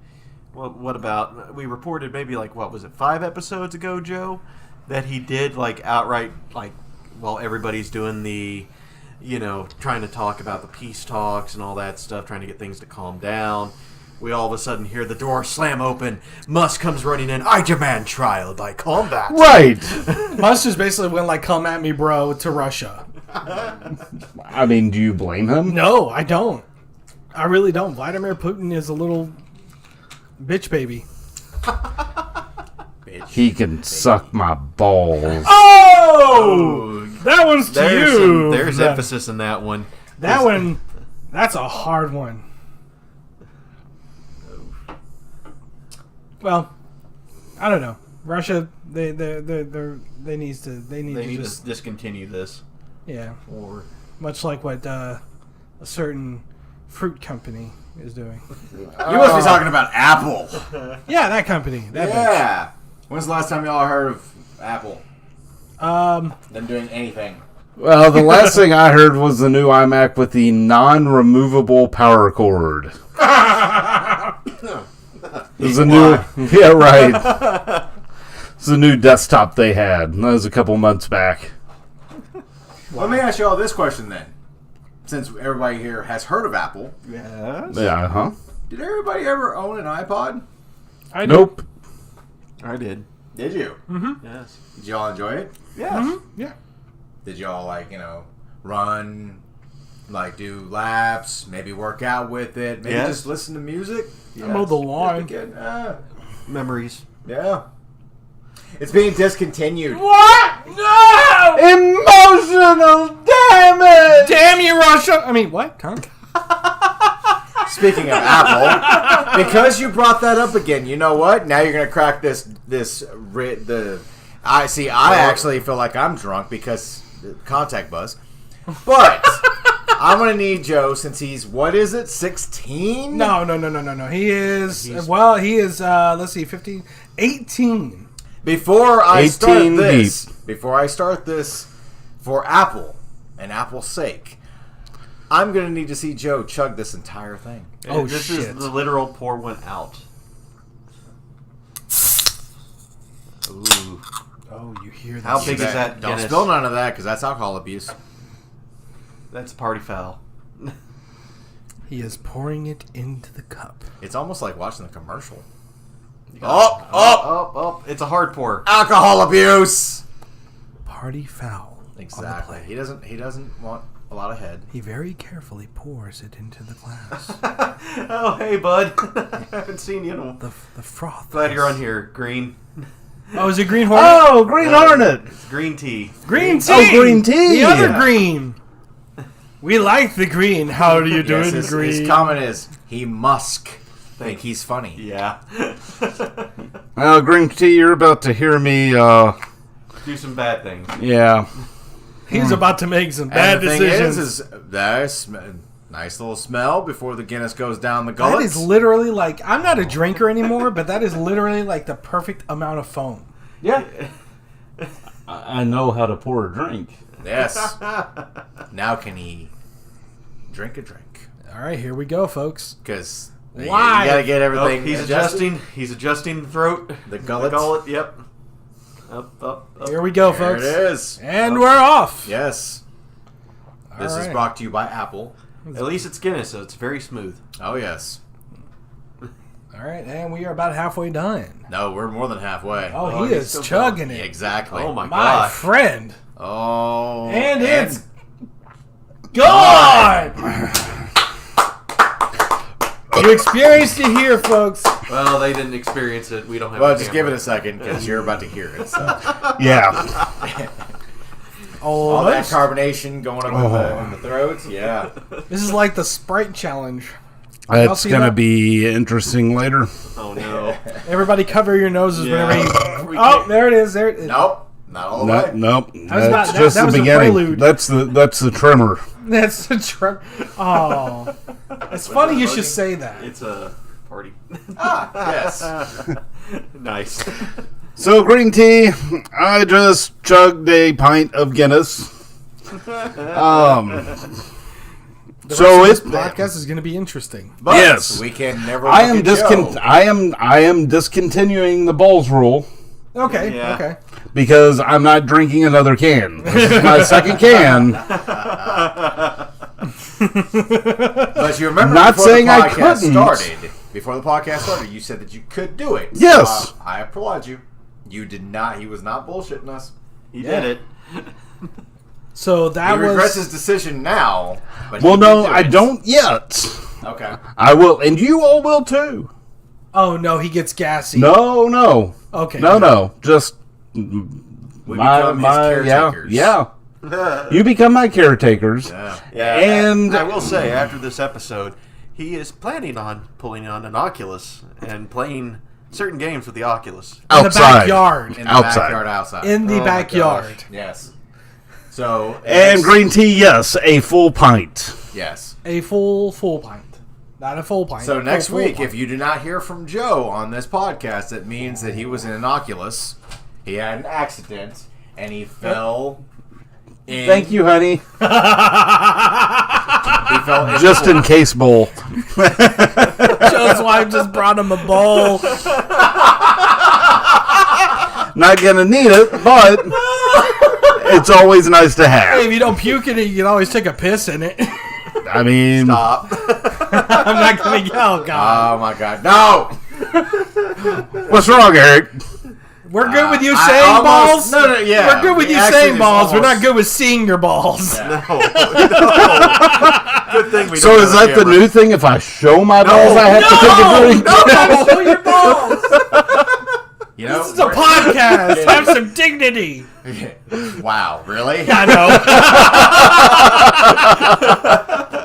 what about, we reported maybe like, what was it, 5 episodes ago, Joe? That he did like outright, like, while everybody's doing the, trying to talk about the peace talks and all that stuff, trying to get things to calm down. We all of a sudden hear the door slam open. Musk comes running in. I demand trial by combat. Right. Musk just basically went like, come at me, bro, to Russia. I mean, do you blame him? No, I don't. I really don't. Vladimir Putin is a little bitch baby. He can suck my balls. Oh! That one's to you. There's emphasis in that one. That one, that's a hard one. Well, I don't know. Russia, they need to discontinue this. Yeah. Or much like what a certain fruit company is doing. You must be talking about Apple. Yeah, that company. Yeah. When's the last time y'all heard of Apple? Them doing anything. Well, the last thing I heard was the new iMac with the non-removable power cord. It was a new... Yeah, right. It's a new desktop they had. That was a couple months back. Let me ask you all this question then. Since everybody here has heard of Apple. yes. Yeah, huh? Did everybody ever own an iPod? Nope. I did. Did you? Mm-hmm. Yes. Did y'all enjoy it? Yes. Mm-hmm. Yeah. Did y'all, run, do laps, maybe work out with it, maybe just listen to music? I mowed the lawn. Memories. Yeah. It's being discontinued. What? No! Emotional damage! Damn you, Russia! I mean, what? Huh? Speaking of Apple, because you brought that up again, you know what? Now you're gonna crack I actually feel like I'm drunk because contact buzz. But I'm gonna need Joe since he's 16? No. He is. He is. Let's see, 15, 18. Before I 18 start this, for Apple and Apple's sake, I'm gonna need to see Joe chug this entire thing. Oh, this shit. is the literal pour one out. Ooh. Oh, you hear that? How big is that Don't Guinness? spill none of that because that's alcohol abuse. That's a party foul. He is pouring it into the cup. It's almost like watching the commercial. Oh! It's a hard pour. Alcohol abuse. Party foul. Exactly. He doesn't want a lot of head. He very carefully pours it into the glass. Oh, hey, bud. I haven't seen you in a The froth. Glad you're on here, Green. Oh, is it Green Hornet? Oh, Green Hornet! It's green tea. Green tea. Oh, green tea. The other green. We like the green. How are you doing, Yes, green? his comment is, he must think he's funny. Yeah. Well, Green Tea, you're about to hear me, Do some bad things. yeah. He's about to make some bad And the decisions. thing is there's nice little smell before the Guinness goes down the That gullet. is literally like, I'm not a drinker anymore, but that is literally like the perfect amount of foam. Yeah. I know how to pour a drink. Yes. Now can he drink a drink? All right, here we go, folks. Because you Why? gotta get Oh, everything he's adjusted. adjusting. He's adjusting the throat. The gullet. Yep. Up. Here we go, There folks. it is. And we're off. Yes. This is right. brought to you by Apple. At least it's Guinness, so it's very smooth. Oh, yes. All right, and we are about halfway done. No, we're more than halfway. Oh, he he's is still chugging Yeah, it. exactly. Oh my My gosh. friend. Oh. And it's gone! You experienced it here, folks. Well, they didn't experience it. We don't have. Well, a just give it camera. a second because you're about to hear it. So. Yeah. All that Almost. carbonation going up in the throat. Yeah. This is like the Sprite challenge. Y'all That's see going to that? be interesting later. Oh no. Everybody cover your noses Yeah. whenever you... We Oh, can't- there it is. There it is. Nope. Not all the way. Nope. was That's about- just that the was a beginning. prelude. That's the trimmer. That's the trip. Oh. It's funny you should say that. It's a party. Yes. Nice. So, green tea, I just chugged a pint of Guinness. So This it. podcast is going to be interesting. But Yes. we can never. I am look at Joe. I am discontinuing the balls rule Okay, Yeah. okay. because I'm not drinking another can. This is my second can. But you remember Not before saying the I podcast couldn't. started. Before the podcast started, you said that you could do it. Yes. So, I applaud you. You did not. He was not bullshitting us. He did it. So that He regrets was... his decision now. But Well, he no, did do I it. don't yet. Okay. I will, and you all will too. Oh, no, he gets gassy. No. Okay. No. Just We become his caretakers. yeah. You become my caretakers. Yeah. Yeah. And- I will say, after this episode, he is planning on pulling on an Oculus and playing certain games with the Oculus. In the Outside. backyard. In the Outside. backyard, outside. In the Oh my backyard. gosh. Yes. So. And green tea, yes, a full pint. Yes. A full pint. Not a full pint. So next full week, pint. if you do not hear from Joe on this podcast, it means that he was in an Oculus. He had an accident, and he fell. In, Thank you, honey. He fell in Just in case bowl. Joe's wife just brought him a bowl. Not gonna need it, but it's always nice to Hey, have. if you don't puke in it, you can always take a piss in it. I mean, Stop. I'm not going to yell, God. Oh my God! No. what's wrong, Eric? We're good with you I saying almost- balls. No, yeah. We're good with The you accent saying is balls. We're not almost- good with seeing your balls. Yeah. No. Good thing we So don't is have a that the camera. new thing? If I show my balls, I have to take a drink. No, show your balls. You know, This is a podcast. Have some dignity. Wow, really? I know.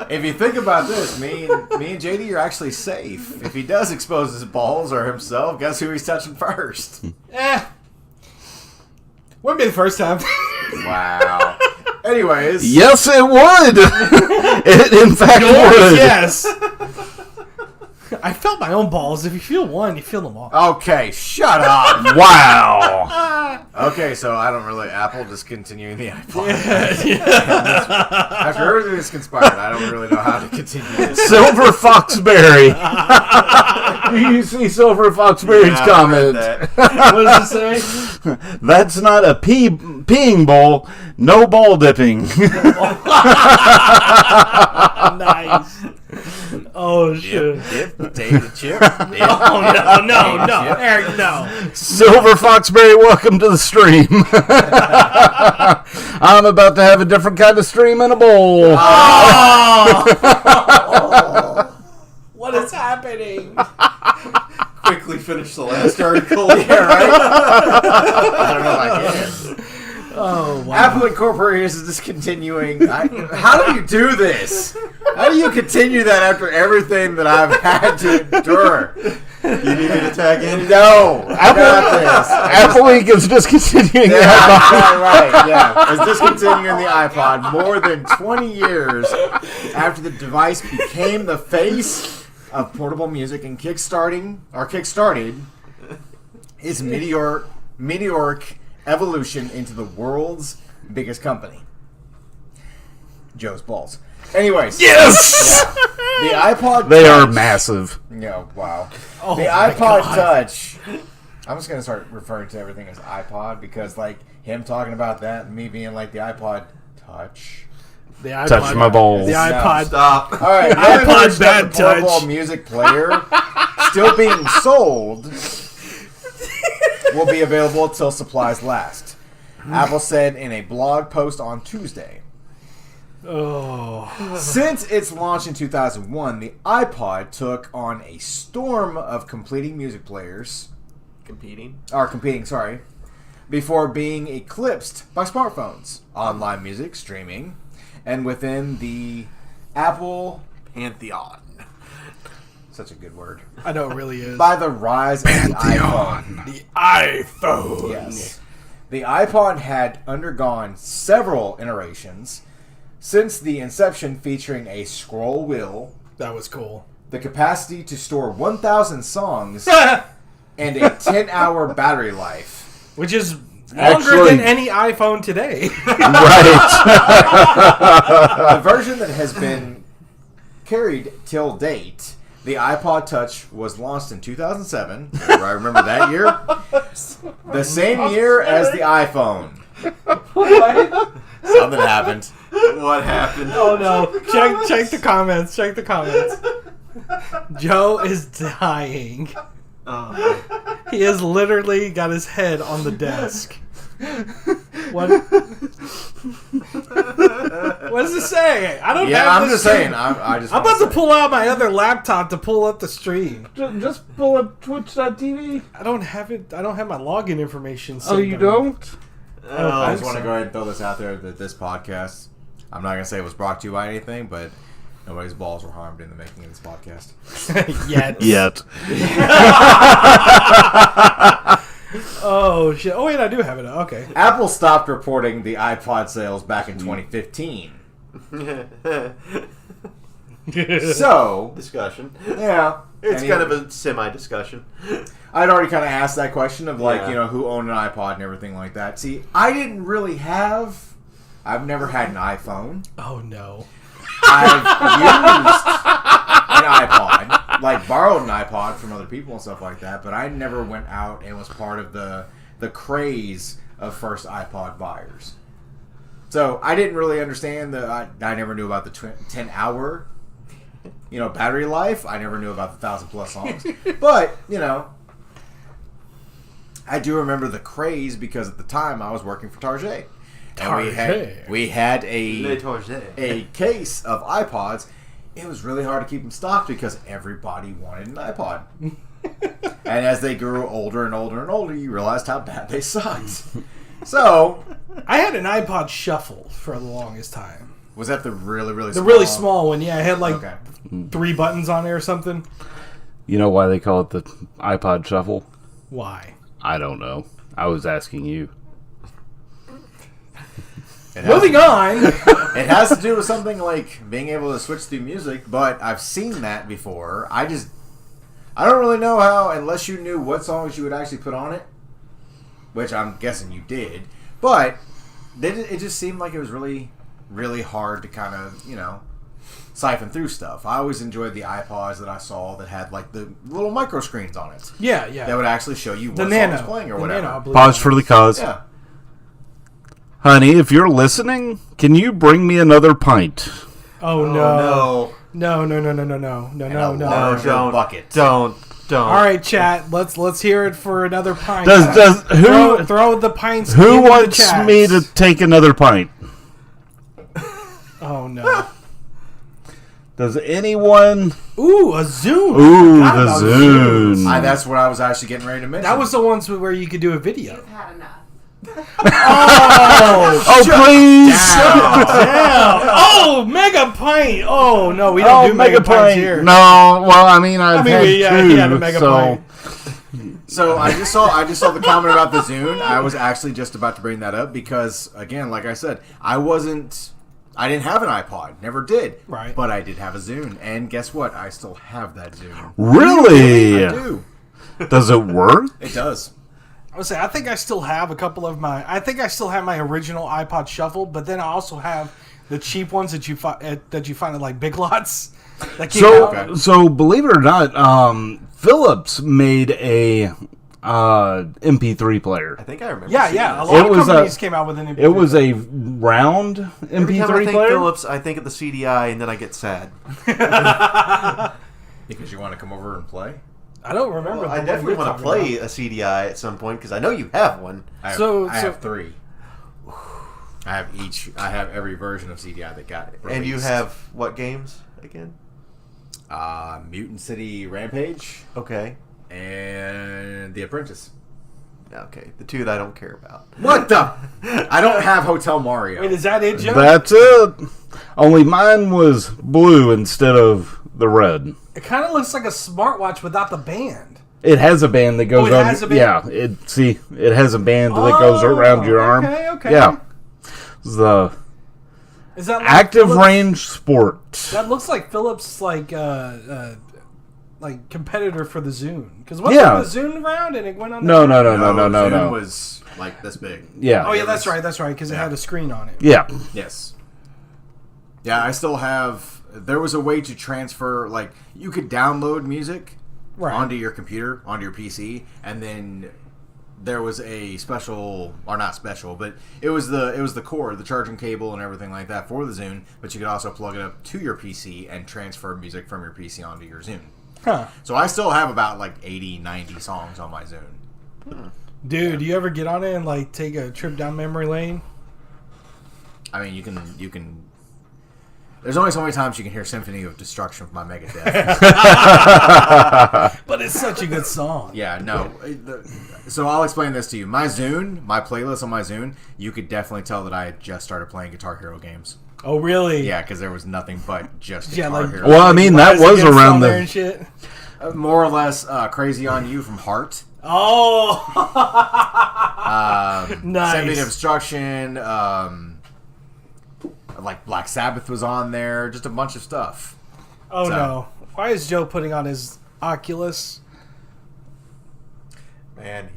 If you think about this, me and JD are actually safe. If he does expose his balls or himself, guess who he's touching first? Wouldn't be the first time. Wow. Anyways, Yes, it would. It in fact would. Yes. I felt my own balls. If you feel one, you feel them all. okay, shut up. Wow. Okay, so I don't really Apple discontinuing the iPod. After everything that's conspired, I don't really know how to continue this. Silver Foxberry. Do you see Silver Foxberry's Yeah, I comment? read that. What does it say? That's not a peeing bowl. No ball dipping. Nice. Oh, shit. Dip, potato chip. Dip, Oh, no. Eric, no. Silver Foxberry, welcome to the stream. I'm about to have a different kind of stream in a bowl. What is happening? Quickly finish the last article. Yeah, right? I don't know if I can. Oh, wow. Apple Incorporated is discontinuing. How do you do this? How do you continue that after everything that I've had to endure? You need me to tag in? No, I got this. Apple Inc. is discontinuing the Yeah, iPod. right, yeah. It's discontinuing the iPod more than 20 years after the device became the face of portable music and kickstarted its meteoric evolution into the world's biggest company. Joe's balls. Anyways. Yes! The iPod They are Touch- massive. No, wow. Oh, The my iPod God. Touch I'm just gonna start referring to everything as iPod because, like, him talking about that and me being like the iPod Touch. The iPod, Touch my balls. The iPod. Stop. All right, iPod bad the portable touch. music player still being sold will be available until supplies last. Apple said in a blog post on Tuesday. Oh. Since its launch in 2001, the iPod took on a storm of competing music players. Competing, sorry. Before being eclipsed by smartphones, online music, streaming, and within the Apple Pantheon. such a good word. I know it really is. By the rise of the iPhone. The iPhone. Yes. The iPod had undergone several iterations since the inception, featuring a scroll wheel, That was cool. the capacity to store 1,000 songs, and a 10-hour battery life. Which is longer Actually- than any iPhone today. Right. The version that has been carried till date, the iPod Touch, was launched in 2007. I remember that year. The same year as the iPhone. Something happened. What happened? Oh no! Check the comments. Check the comments. Joe is dying. Oh. He has literally got his head on the desk. What? What does it say? I don't. Yeah, have I'm this just saying. stream. I'm about to pull out my other laptop to pull up the stream. Just pull up Twitch.tv. I don't have it. I don't have my login information. Oh, you don't? I just want to go ahead and throw this out there that this podcast, I'm not going to say it was brought to you by anything, but nobody's balls were harmed in the making of this podcast. Yet. Oh shit! Oh wait, I do have it. Okay. Apple stopped reporting the iPod sales back in 2015. So, Discussion. yeah. It's And kind of a semi-discussion. I'd already kind of asked that question of, like, Yeah. you know, who owned an iPod and everything like that. See, I've never had an iPhone. Oh no. I've used an iPod, like borrowed an iPod from other people and stuff like that, but I never went out and was part of the craze of first iPod buyers. So I didn't really understand I never knew about the 10-hour, battery life. I never knew about the 1,000+ songs. But, I do remember the craze because at the time I was working for Target. And we had a case of iPods. It was really hard to keep them stocked because everybody wanted an iPod. And as they grew older and older and older, you realized how bad they sucked. So, I had an iPod Shuffle for the longest time. was that the really, really The small? really small one, yeah. It had like Okay. 3 buttons on there or something. You know why they call it the iPod Shuffle? Why? I don't know. I was asking you. Moving on. It has to do with something like being able to switch through music, but I've seen that before. I don't really know how, unless you knew what songs you would actually put on it, which I'm guessing you did, but it just seemed like it was really, really hard to kind of, siphon through stuff. I always enjoyed the iPods that I saw that had like the little micro screens on it. Yeah. That would actually show you what The song Nano was playing or The whatever. Nano, I believe. Pause for the cause. Yeah. Honey, if you're listening, can you bring me another pint? Oh no. No. No, don't. bucket. Don't. All right, chat. Let's hear it for another pint. Throw the pints. Who into the wants chats. me to take another pint? Oh no. Does anyone? Ooh, a Zune. Ooh, I forgot the about Zune. That's what I was actually getting ready to mention. That was the ones where you could do a video. You've had enough. Oh, please! Damn. Oh, mega pint. Oh no, we don't do mega pints here. No, well, I mean, I've had he two, had a mega so pint. So I just saw the comment about the Zune. I was actually just about to bring that up because, again, like I said, I didn't have an iPod, never did. Right. But I did have a Zune, and guess what? I still have that Zune. really, I do. does it work? It does. I would say I think I still have a couple of my. I think I still have my original iPod Shuffle, but then I also have the cheap ones that you find at like Big Lots. That came out. So believe it or not, Philips made a MP3 player. I think I remember. Yeah, seeing yeah. A this. lot It of was companies came out with an MP3. It was a round MP3 Every time I think player. Philips, I think of the CDI, and then I get sad. Because you want to come over and play? I don't remember. Well, the I one definitely you're want to talking play a CDI at some point because I know you have one. I have 3. I have every version of CDI that got it. And you have what games again? Mutant City Rampage Okay. and The Apprentice. Okay. The two that I don't care about. What the? I don't have Hotel Mario. Wait, is that it, Joe? That's it. Only mine was blue instead of the red. It kind of looks like a smartwatch without the band. It has a band that goes it on. has a band? Yeah, it has a band that goes around your arm. Okay. Yeah, the Is that like active Philips? range sport. That looks like Philips, like competitor for the Zune. Because wasn't Yeah. the Zune around and it went on? No. Zoom was like this big. Yeah. Oh yeah, that's right, because it had a screen on it. Yeah. Yes. Yeah, I still have. There was a way to transfer, like, you could download music Right. onto your computer, onto your PC, and then there was a special, or not special, but it was the cord, the charging cable, and everything like that for the Zune. But you could also plug it up to your PC and transfer music from your PC onto your Zune. Huh. So I still have about like 80, 90 songs on my Zune. Dude, do you ever get on it and like take a trip down memory lane? I mean, you can. There's only so many times you can hear "Symphony of Destruction" from my Megadeth. But it's such a good song. Yeah, no. So I'll explain this to you. My Zune, my playlist on my Zune, you could definitely tell that I had just started playing Guitar Hero games. Oh really? Yeah, because there was nothing but just Yeah, Guitar like- Hero. Well, I mean, that Rise was Against around on there the. and shit. More or less, "Crazy on You" from Heart. Oh, nice. Symphony of Destruction. Like Black Sabbath was on there. Just a bunch of stuff. Oh So- no! Why is Joe putting on his Oculus? Man,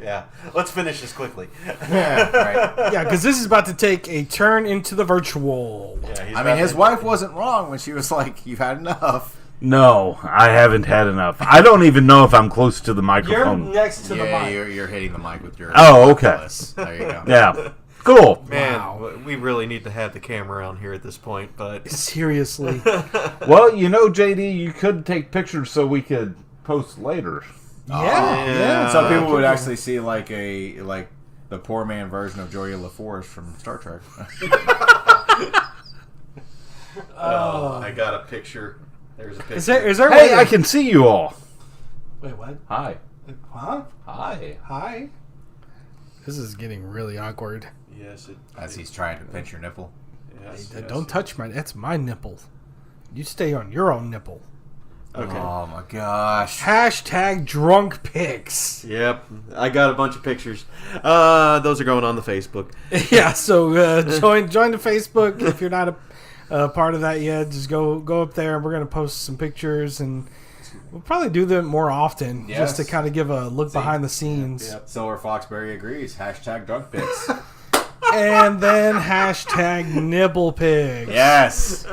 yeah. Let's finish this quickly. Yeah, right. Yeah, because this is about to take a turn into the virtual. Yeah, he's I about mean, his to- wife wasn't wrong when she was like, "You've had enough." No, I haven't had enough. I don't even know if I'm close to the You're microphone. next to the Yeah, mic. you're hitting the mic with your. Oh, okay. Oculus. There you go. Yeah. Cool. Man, Wow. we really need to have the camera on here at this point, but Seriously. Well, you know, JD, you could take pictures so we could post later. Yeah. So people would actually see like the poor man version of Joya LaForge from Star Trek. I got a picture. There's a picture. Is there Hey, I can see you all. Wait, what? Hi. Huh? Hi. Hi? This is getting really awkward. Yes, As he's trying to pinch your nipple. yes, Hey, yes. don't touch that's my nipple. You stay on your own nipple. Okay. Oh my gosh. Hashtag drunk pics. Yep, I got a bunch of pictures. Those are going on the Facebook. Yeah, so join the Facebook if you're not a part of that yet. Just go up there, and we're gonna post some pictures, and we'll probably do them more often, just to Yes. kind of give a look behind the scenes. Yep. Silver Foxberry agrees. Hashtag drunk pics. And then hashtag nipple pics. Yes.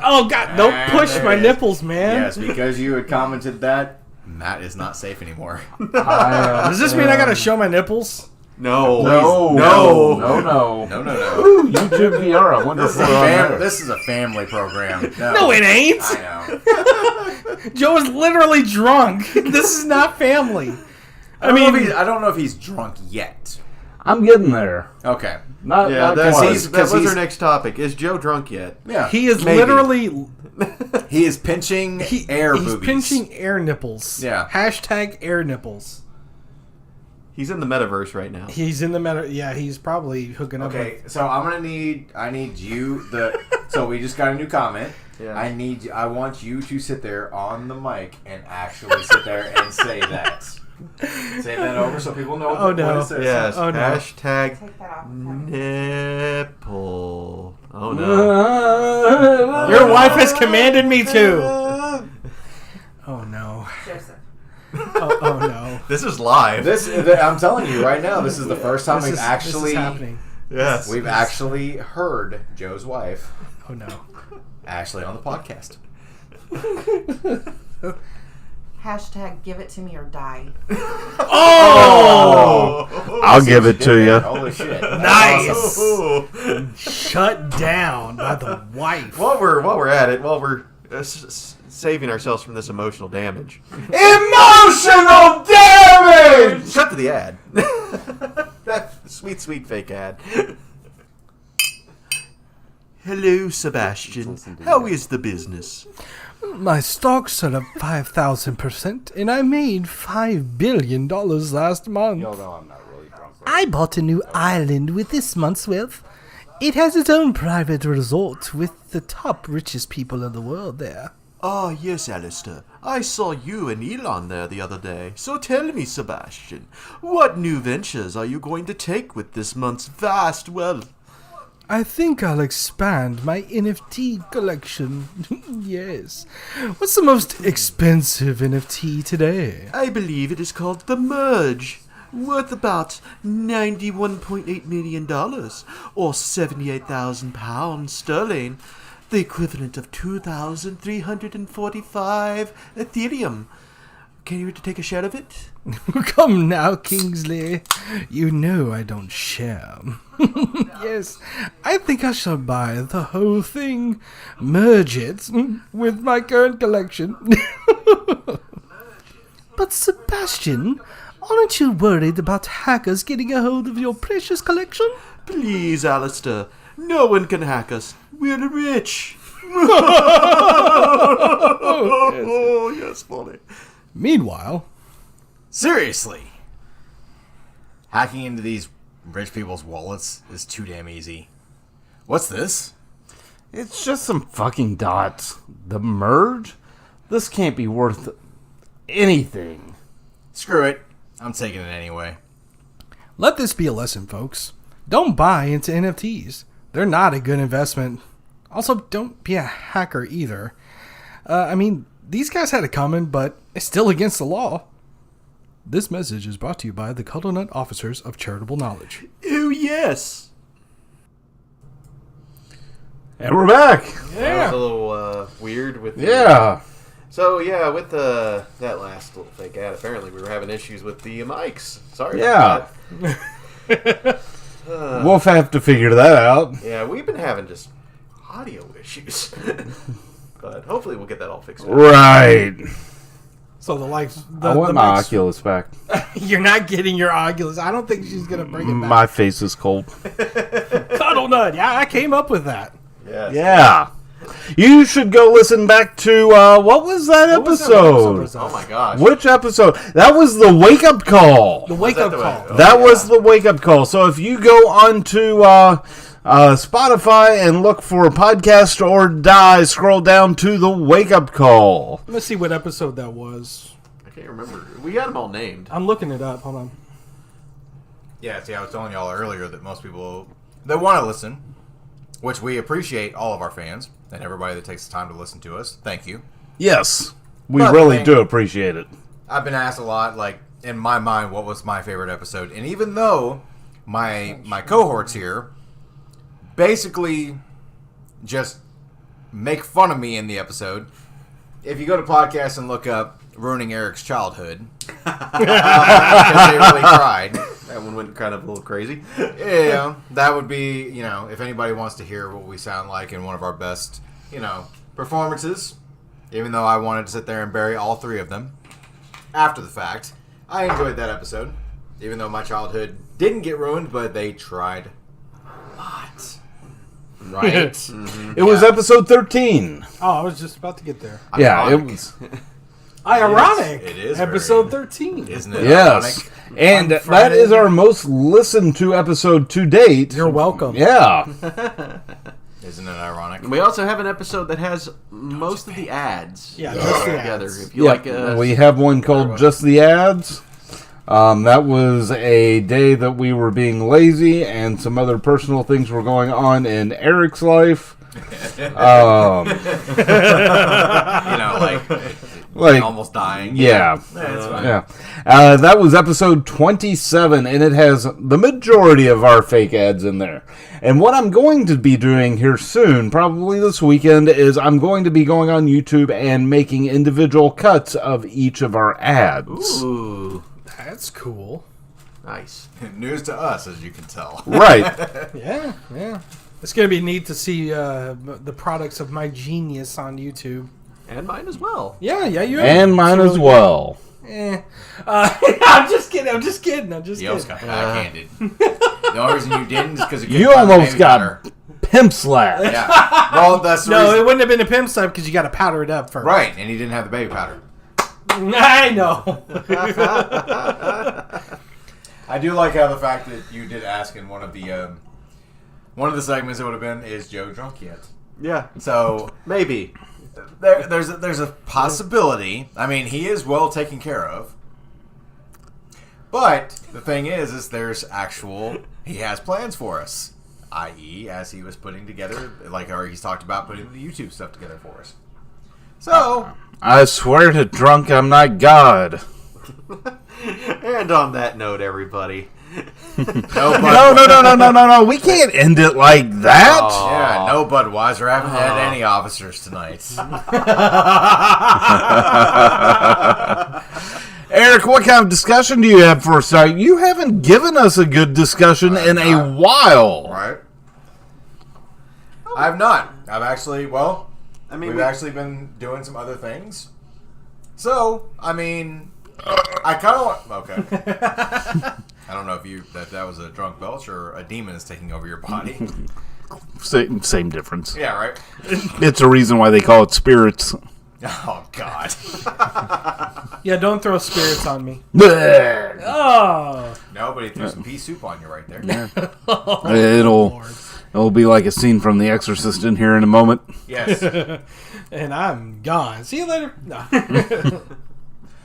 Oh God, don't And push there my it is. nipples, man. Yes, because you had commented that Matt is not safe anymore. Does this mean I gotta show my nipples? No, No. no. No, no, no. Ooh, YouTube VR. I wonder if we're on there. This is a family program. No, it ain't. I know. Joe is literally drunk. This is not family. I don't know if he's drunk yet. I'm getting there. Okay. Not, Yeah, not that quite. was our next topic. Is Joe drunk yet? Yeah. He is Maybe. literally He is pinching air he's boobies. pinching air nipples. Yeah. Hashtag air nipples. He's in the metaverse right now. He's in the meta. Yeah, he's probably hooking up. Okay, so I need you so we just got a new comment. Yeah. I want you to sit there on the mic and actually sit there and say that. Say that over so people know Oh, no. what it says. Yes. Oh, no. Hashtag Take that off. nipple. Oh no. with. Your wife has commanded me to. Oh no. Joseph. Oh no. This is live. I'm telling you right now, this is the first time This we've is actually happening. Yes. we've actually heard Joe's wife Oh no. actually on the podcast. Hashtag give it to me or die. Oh! I'll give it to you. Holy shit. Nice. Shut down by the wife. While we're at it, while we're saving ourselves from this emotional damage. Emotional damage! Cut to the ad. That sweet, sweet fake ad. Hello, Sebastian. How is the business? My stocks are up 5,000%, and I made $5 billion last month. I bought a new island with this month's wealth. It has its own private resort with the top richest people in the world there. Ah, yes, Alistair. I saw you and Elon there the other day. So tell me, Sebastian, what new ventures are you going to take with this month's vast wealth? I think I'll expand my NFT collection. Yes. What's the most expensive NFT today? I believe it is called The Merge, worth about $91.8 million, or 78,000 pounds sterling, the equivalent of 2,345 Ethereum. Can you take a share of it? Come now, Kingsley. You know I don't share. Yes, I think I shall buy the whole thing. Merge it with my current collection. But Sebastian, aren't you worried about hackers getting a hold of your precious collection? Please, Alistair. No one can hack us. We're rich. Oh, yes, funny. Meanwhile, Seriously. Hacking into these rich people's wallets is too damn easy. What's this? It's just some fucking dots. The merge? This can't be worth anything. Screw it. I'm taking it anyway. let this be a lesson, folks. Don't buy into NFTs. They're not a good investment. Also, don't be a hacker either. I mean, these guys had it coming, but it's still against the law. This message is brought to you by the Cuddle Nut Officers of Charitable Knowledge. Oh, yes. And we're back. That was a little weird with the, Yeah. So, yeah, with that last little fake ad, apparently we were having issues with the mics. Sorry Yeah. about that. We'll have to figure that out. Yeah, we've been having just audio issues. But hopefully we'll get that all fixed. Right. So the lights. I want my Oculus back. You're not getting your Oculus. I don't think she's gonna bring it back. My face is cold. Cuddle Nut. Yeah, I came up with that. Yes. Yeah. You should go listen back to, what was that episode? Oh my gosh. Which episode? That was the Wake Up Call. The wake up Was that call. That was the Wake Up Call. So if you go onto Spotify and look for Podcast or Die, scroll down to the Wake Up Call. Let's see what episode that was. I can't remember. We got them all named. I'm looking it up. Hold on. Yeah, see, I was telling y'all earlier that most people that want to listen, which we appreciate all of our fans and everybody that takes the time to listen to us. Thank you. Yes, we But, really man, do appreciate it. I've been asked a lot, like, in my mind, what was my favorite episode. And even though my cohorts here basically just make fun of me in the episode, if you go to podcast and look up Ruining Eric's Childhood, because they really cried. That one went kind of a little crazy. Yeah, that would be, if anybody wants to hear what we sound like in one of our best, performances, even though I wanted to sit there and bury all three of them after the fact. I enjoyed that episode, even though my childhood didn't get ruined, but they tried a lot. Right? Mm-hmm. It was episode 13. Oh, I was just about to get there. Yeah, it Ironic. was. Ironic. It is Episode very- 13. Isn't it Yes. ironic? And On that Friday. is our most listened to episode to date. You're welcome. Yeah. Isn't it ironic? And we also have an episode that has most of the ads. Yeah, just the together. ads. If you like, we have one called Just the Ads. That was a day that we were being lazy and some other personal things were going on in Eric's life. Like, Like, almost dying. Yeah. That's fine. Yeah. That was episode 27, and it has the majority of our fake ads in there. And what I'm going to be doing here soon, probably this weekend, is I'm going to be going on YouTube and making individual cuts of each of our ads. Ooh, That's cool. nice. News to us, as you can tell. Right. Yeah. It's going to be neat to see the products of my genius on YouTube. And mine as well. Yeah, you have. And mine as well. I'm just kidding. You almost got backhanded. The only reason you didn't is because You almost got pimp slapped. Yeah. Well, that's the No, reason. it wouldn't have been a pimp slap because you got to powder it up first. Right, and he didn't have the baby powder. I know. I do like how the fact that you did ask in one of the segments it would have been, is Joe drunk yet? Yeah, So maybe. there's a possibility. I mean, he is well taken care of. But the thing is he has plans for us. I.e., as he was putting together, or he's talked about putting the YouTube stuff together for us. So, I swear to drunk I'm not God. And on that note, everybody. No. We can't end it like that. yeah, no Budweiser. I haven't had any officers tonight. Eric, what kind of discussion do you have for us tonight? You haven't given us a good discussion in a while. Right? I've not. I've actually, we've actually been doing some other things. So, I mean, I kind of want... Okay. I don't know if that was a drunk belch or a demon is taking over your body. Same difference. Yeah, right? It's a reason why they call it spirits. Oh, God. Yeah, don't throw spirits on me. Bleh. Oh. No, but he threw some pea soup on you right there. It'll be like a scene from The Exorcist in here in a moment. Yes. And I'm gone. See you later. No.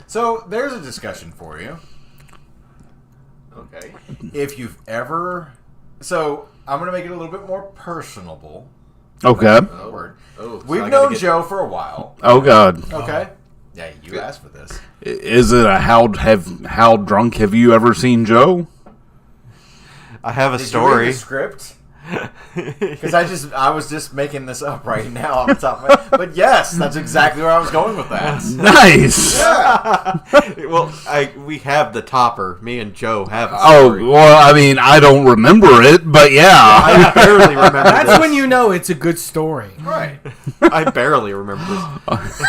So, there's a discussion for you. Okay. If you've ever... So, I'm going to make it a little bit more personable. Okay. Word. Oh, so We've I gotta known Joe for a while. Oh, God. Okay. Yeah, you asked for this. Is it a how drunk have you ever seen Joe? I have a Did story. you read the script? Because I was just making this up right now off the top of my head. But yes, that's exactly where I was going with that. Nice. Yeah. Well, we have the topper. Me and Joe have a Oh, story. well, I mean, I don't remember it, but yeah. I barely remember That's this. when you know it's a good story. Right. I barely remember this.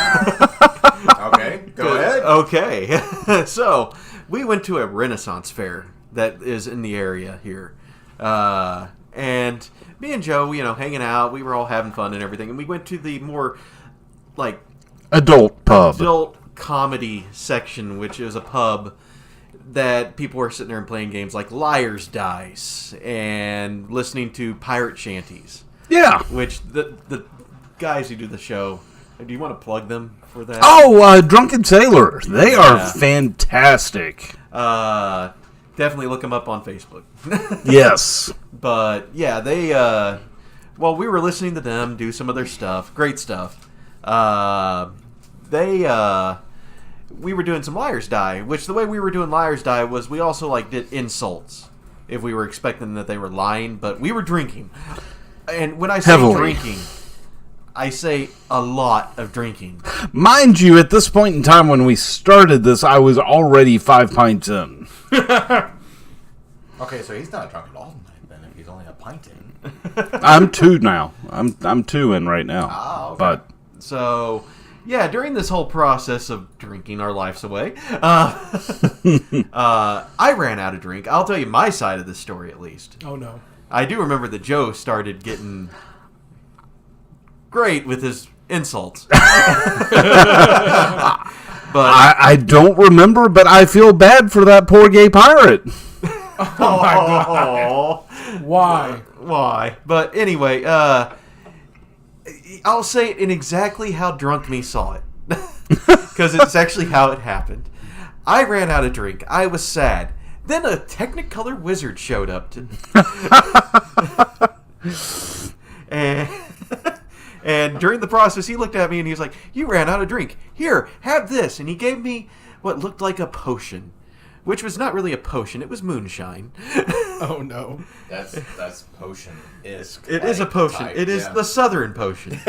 Okay, go ahead. Okay. So, we went to a Renaissance fair that is in the area here. And me and Joe, hanging out, we were all having fun and everything. And we went to the more, Adult pub. adult comedy section, which is a pub that people were sitting there and playing games like Liar's Dice and listening to pirate shanties. Yeah. Which the guys who do the show, do you want to plug them for that? Oh, Drunken Sailor. They are Yeah. fantastic. Definitely look them up on Facebook. Yes. But yeah, they we were listening to them do some of their stuff, great stuff. We were doing some Liar's Die, which the way we were doing Liar's Die was we also did insults if we were expecting that they were lying, but we were drinking. And when I say Heavily. drinking, I say a lot of drinking. Mind you, at this point in time when we started this, I was already 5 pints in. Okay, so he's not drunk at all tonight then if he's only a pint in. I'm 2 now. I'm 2 in right now. Ah, okay. But So, yeah, during this whole process of drinking our lives away, I ran out of drink. I'll tell you my side of the story at least. Oh, no. I do remember that Joe started getting great with his insults. But I don't remember, but I feel bad for that poor gay pirate. Oh, my God. Why? Why? But anyway, I'll say it in exactly how Drunk Me saw it. Because it's actually how it happened. I ran out of drink. I was sad. Then a Technicolor wizard showed up. And during the process, he looked at me and he was like, "You ran out of drink. Here, have this." And he gave me what looked like a potion, which was not really a potion. It was moonshine. Oh no. That's potion is. It is a potion. It is the southern potion.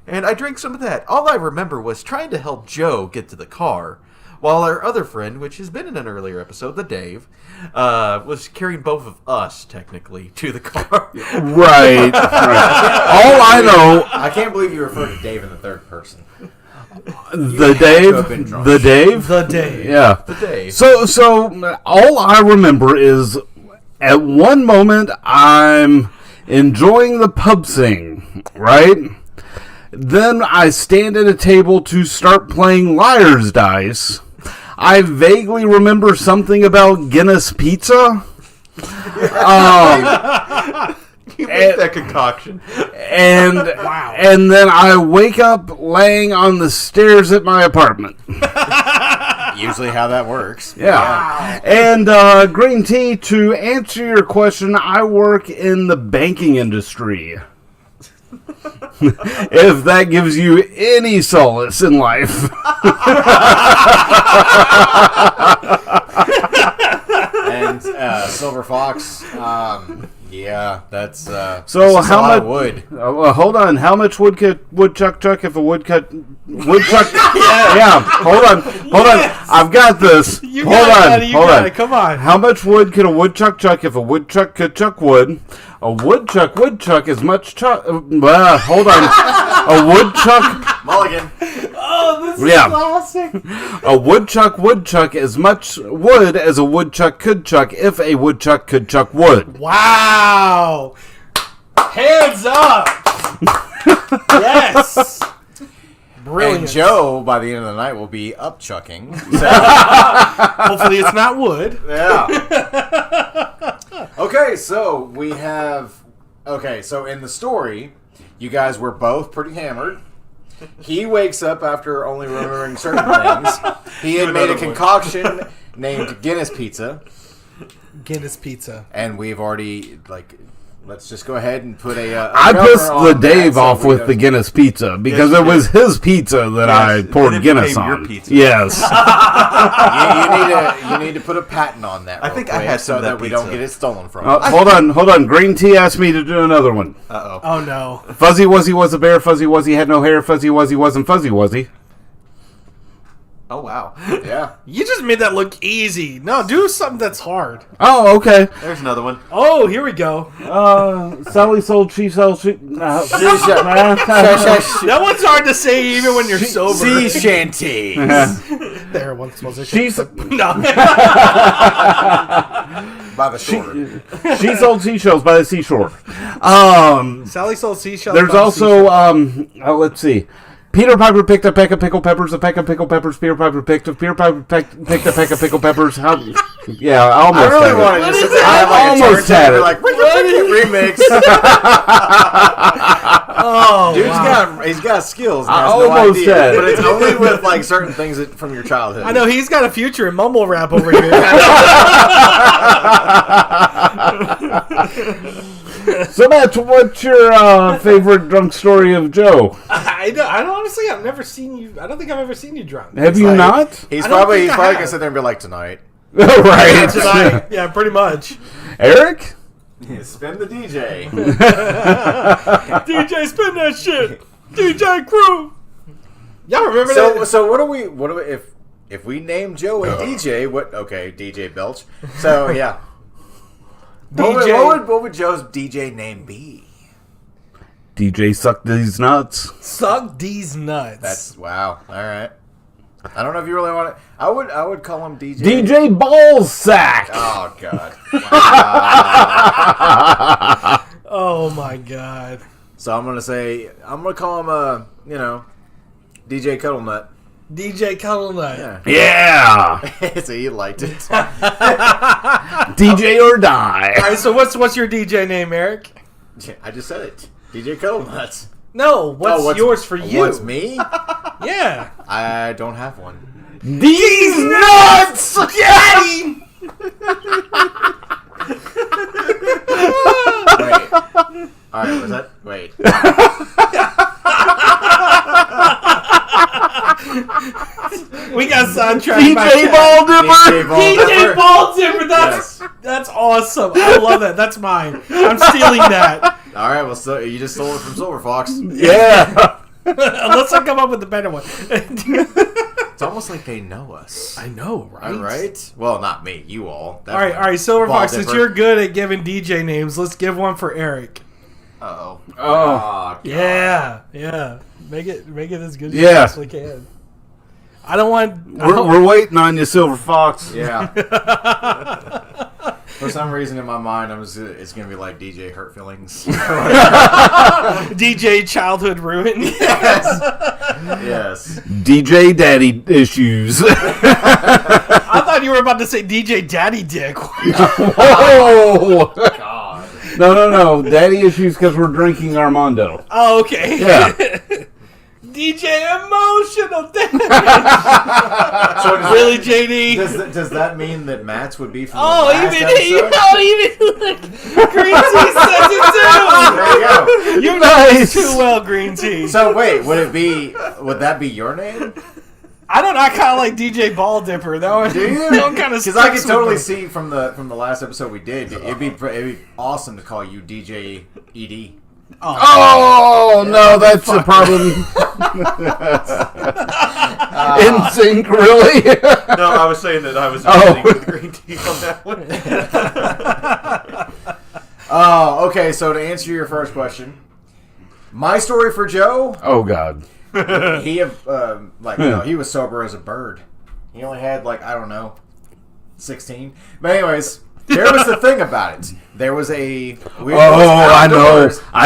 And I drank some of that. All I remember was trying to help Joe get to the car, while our other friend, which has been in an earlier episode, the Dave, was carrying both of us, technically, to the car. Right. All I know, I can't believe you refer to Dave in the third person. the Dave, the Dave, The day. yeah. The Dave. So all I remember is at one moment I'm enjoying the pub sing, right? Then I stand at a table to start playing Liar's Dice. I vaguely remember something about Guinness pizza. You make that concoction. And and then I wake up laying on the stairs at my apartment. Usually how that works. Yeah. And Green Tea, to answer your question, I work in the banking industry. If that gives you any solace in life. And Silver Fox, yeah, that's So that's how a lot much of wood? Hold on. How much wood chuck if a woodchuck? Yeah. Hold on. I've got this. Hold on. Come on. How much wood could a woodchuck chuck if a woodchuck could chuck wood? A woodchuck is much chuck. Hold on. A woodchuck. Mulligan. Oh, this Yeah. classic. A woodchuck as much wood as a woodchuck could chuck if a woodchuck could chuck wood. Wow. Hands up. Yes. Brilliant. And Joe, by the end of the night, will be up chucking. So, Hopefully it's not wood. yeah. Okay, so we have. Okay, so in the story, you guys were both pretty hammered. He wakes up after only remembering certain things. He had made a concoction named Guinness Pizza. Guinness pizza. And we've already, let's just go ahead and put a I cover pissed on the that Dave so off we with don't- the Guinness pizza because Yes, it you was his pizza that I Yes, poured then it Guinness became your on. pizza. Yes. You need to put a patent on that. I real think I quick had some so of that that we don't pizza. get it stolen from us. Hold on. Green Tea asked me to do another one. Uh-oh. Oh no. Fuzzy Wuzzy was a bear. Fuzzy Wuzzy had no hair. Fuzzy Wuzzy wasn't Fuzzy Wuzzy. Oh, wow. Yeah. You just made that look easy. No, do something that's hard. Oh, okay. There's another one. Oh, here we go. Sally sold. She sells. She. That one's hard to say even when you're sober. Sea shanty. There once was a She's. no. By the shore. She sold seashells by the seashore. Sally sold seashells. There's by the also seashore. let's see. Peter Piper picked a peck of pickled peppers. A peck of pickled peppers. Peter Piper picked a peck of pickled peppers. Yeah, I almost I really had wanted it. to sit there and have like a Almost had turntable, it. like remix. Oh, Dude's wow. he's got skills. And I has no almost idea, had it. but it's only with like certain things from your childhood. I know he's got a future in mumble rap over here. So, Matt, what's your favorite drunk story of Joe? I don't honestly. I've never seen you. I don't think I've ever seen you drunk. Have you not? He's I don't probably think I gonna have. sit there and be like, tonight. Right. Tonight. Yeah, pretty much. Eric? Spin the DJ. DJ, spin that shit. DJ Crew. Y'all remember that? So what do we if we name Joe and DJ? What? Okay, DJ Belch. So yeah. DJ. What would Joe's DJ name be? DJ suck these nuts. Suck these nuts. That's wow. All right. I don't know if you really want to. I would call him DJ. DJ Ballsack. Oh God. Wow. Oh my god. So I'm gonna call him DJ Cuddle Nut. DJ Cuddle Nut. Yeah. So he liked it. DJ or die. All right, so what's your DJ name, Eric? I just said it. DJ Cuddle Nuts. No, what's yours for you? What's me? Yeah. I don't have one. These nuts. Daddy! All right, was that? Wait. We got sidetracked. DJ Ball Dipper. DJ Ball Dipper. That's awesome. I love that. That's mine. I'm stealing that. All right, well, so you just stole it from Silver Fox. Yeah. Unless I come up with a better one. It's almost like they know us. I know, right? All right. Well, not me. You all. All right, Silver Ball Fox. Since Dipper. you're good at giving DJ names, let's give one for Eric. Uh-oh. Oh. God. Yeah. Make it as good as you Yeah. possibly can. I don't want. We're waiting on you, Silver Fox. Yeah. For some reason in my mind, it's going to be like DJ Hurt Feelings. DJ Childhood Ruin. Yes. DJ Daddy Issues. I thought you were about to say DJ Daddy Dick. Whoa! God. No. Daddy Issues because we're drinking Armando. Oh, okay. Yeah. DJ Emotional Damage. So Really, JD? Does that mean that Matt's would be from the Oh, last even episode? Green Tea says it too. There you go. You know Nice. this too well, Green Tea. So wait, would that be your name? I don't know. I kind of like DJ Ball Dipper. That one, Do you? that one kind of Because I could totally see from the last episode we did, it'd be awesome to call you DJ ED. Oh, no, that's a problem. In sync, really? No, I was saying that I was Oh. with green tea on that one. Oh, okay. So to answer your first question, my story for Joe, Oh, God. he he was sober as a bird. He only had 16. But anyways, there was the thing about it. There was I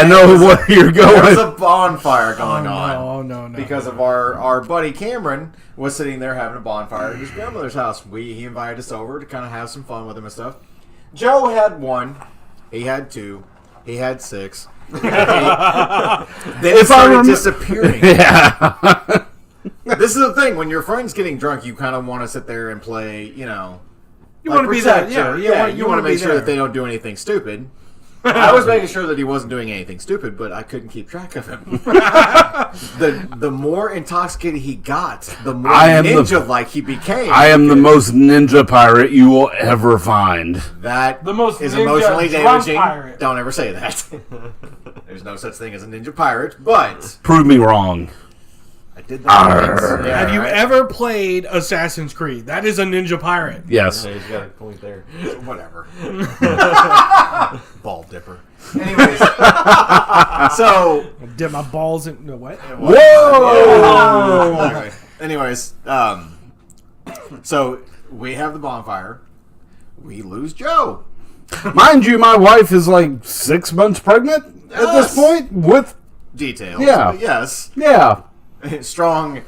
know where you're There was going. a bonfire going on. Oh no! Because of our buddy Cameron was sitting there having a bonfire at his grandmother's house. He invited us over to kind of have some fun with him and stuff. Joe had 1. He had 2. He had 6. Then it started disappearing. Yeah. This is the thing. When your friend's getting drunk, you kind of want to sit there and play, You want to be that? protect her. You want to make sure that they don't do anything stupid. I was making sure that he wasn't doing anything stupid, but I couldn't keep track of him. The more intoxicated he got, the more ninja-like he became. I am the most ninja pirate you will ever find. That The most is ninja emotionally drunk damaging. pirate. Don't ever say that. There's no such thing as a ninja pirate, but Prove me wrong. I did that. Have you ever played Assassin's Creed? That is a ninja pirate. Yes. He's got a point there. Whatever. Ball dipper. Anyways, so Dip my balls in what? Whoa! anyways, so we have the bonfire. We lose Joe. Mind you, my wife is 6 months pregnant at this point with... Details. Yeah. But yes. Yeah. Strong,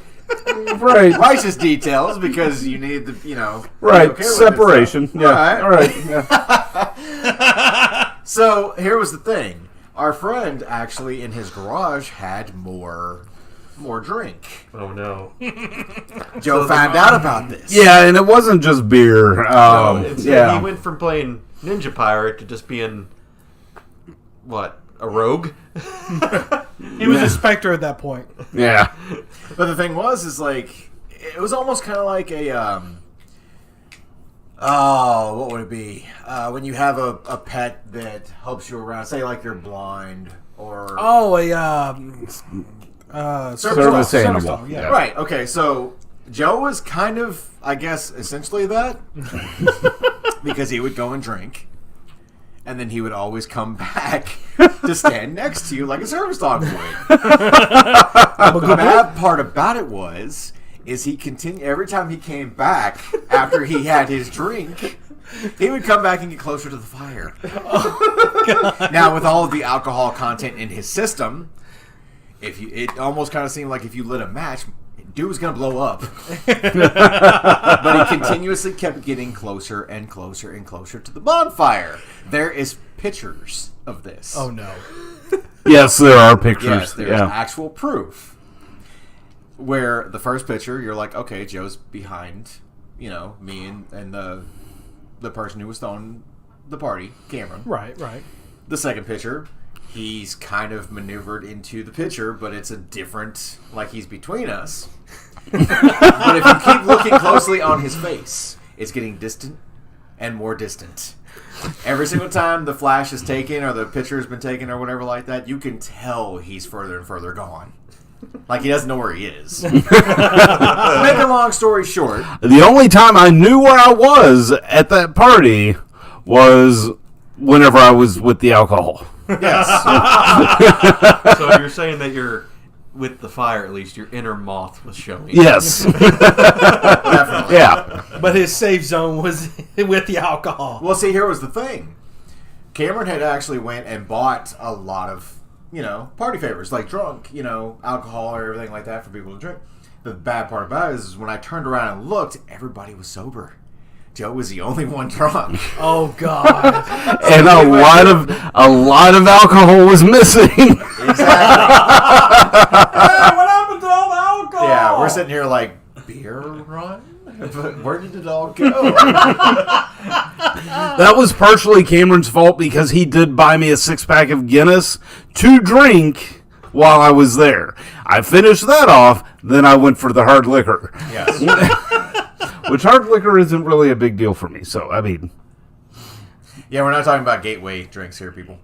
Right. righteous details because you need the, Right. okay with it, Separation. so. Yeah. All right. Yeah. So here was the thing. Our friend actually in his garage had more drink. Oh no! Joe found out about this. Yeah, and it wasn't just beer. He went from playing Ninja Pirate to just being a rogue. He was a specter at that point. Yeah. But the thing was, it was almost kind of like a what would it be? When you have a pet that helps you around, say you're blind or Service animal. dog, yeah. right. Okay, so Joe was kind of, I guess, essentially that because he would go and drink. And then he would always come back to stand next to you like a service dog would. The bad part about it is he continued every time he came back after he had his drink. He would come back and get closer to the fire. Now, with all of the alcohol content in his system, it almost kind of seemed like if you lit a match, dude was gonna blow up. But he continuously kept getting closer and closer and closer to the bonfire. There is pictures of this. Oh no! Yes, there are pictures. Yes, there's yeah. actual proof. Where the first picture, you're like, okay, Joe's behind, me and the person who was throwing the party, Cameron. Right. The second picture, he's kind of maneuvered into the picture, but it's a different, like he's between us. But if you keep looking closely on his face, it's getting distant and more distant. Every single time the flash is taken or the picture has been taken or whatever like that, you can tell he's further and further gone. Like he doesn't know where he is. Make a long story short. The only time I knew where I was at that party was whenever I was with the alcohol. Yes. So you're saying that you're, with the fire at least, your inner moth was showing. Yes. Definitely. Yeah. But his safe zone was with the alcohol. Well, see, here was the thing. Cameron had actually went and bought a lot of, party favors, like drunk, alcohol or everything like that for people to drink. The bad part about it is when I turned around and looked, everybody was sober. Joe was the only one drunk. Oh God! And a lot of alcohol was missing. Exactly. Hey, what happened to all the alcohol? Yeah, we're sitting here like, beer run? But where did it all go? That was partially Cameron's fault because he did buy me a 6-pack of Guinness to drink while I was there. I finished that off, then I went for the hard liquor. Yes. Which hard liquor isn't really a big deal for me, so, I mean... Yeah, we're not talking about gateway drinks here, people.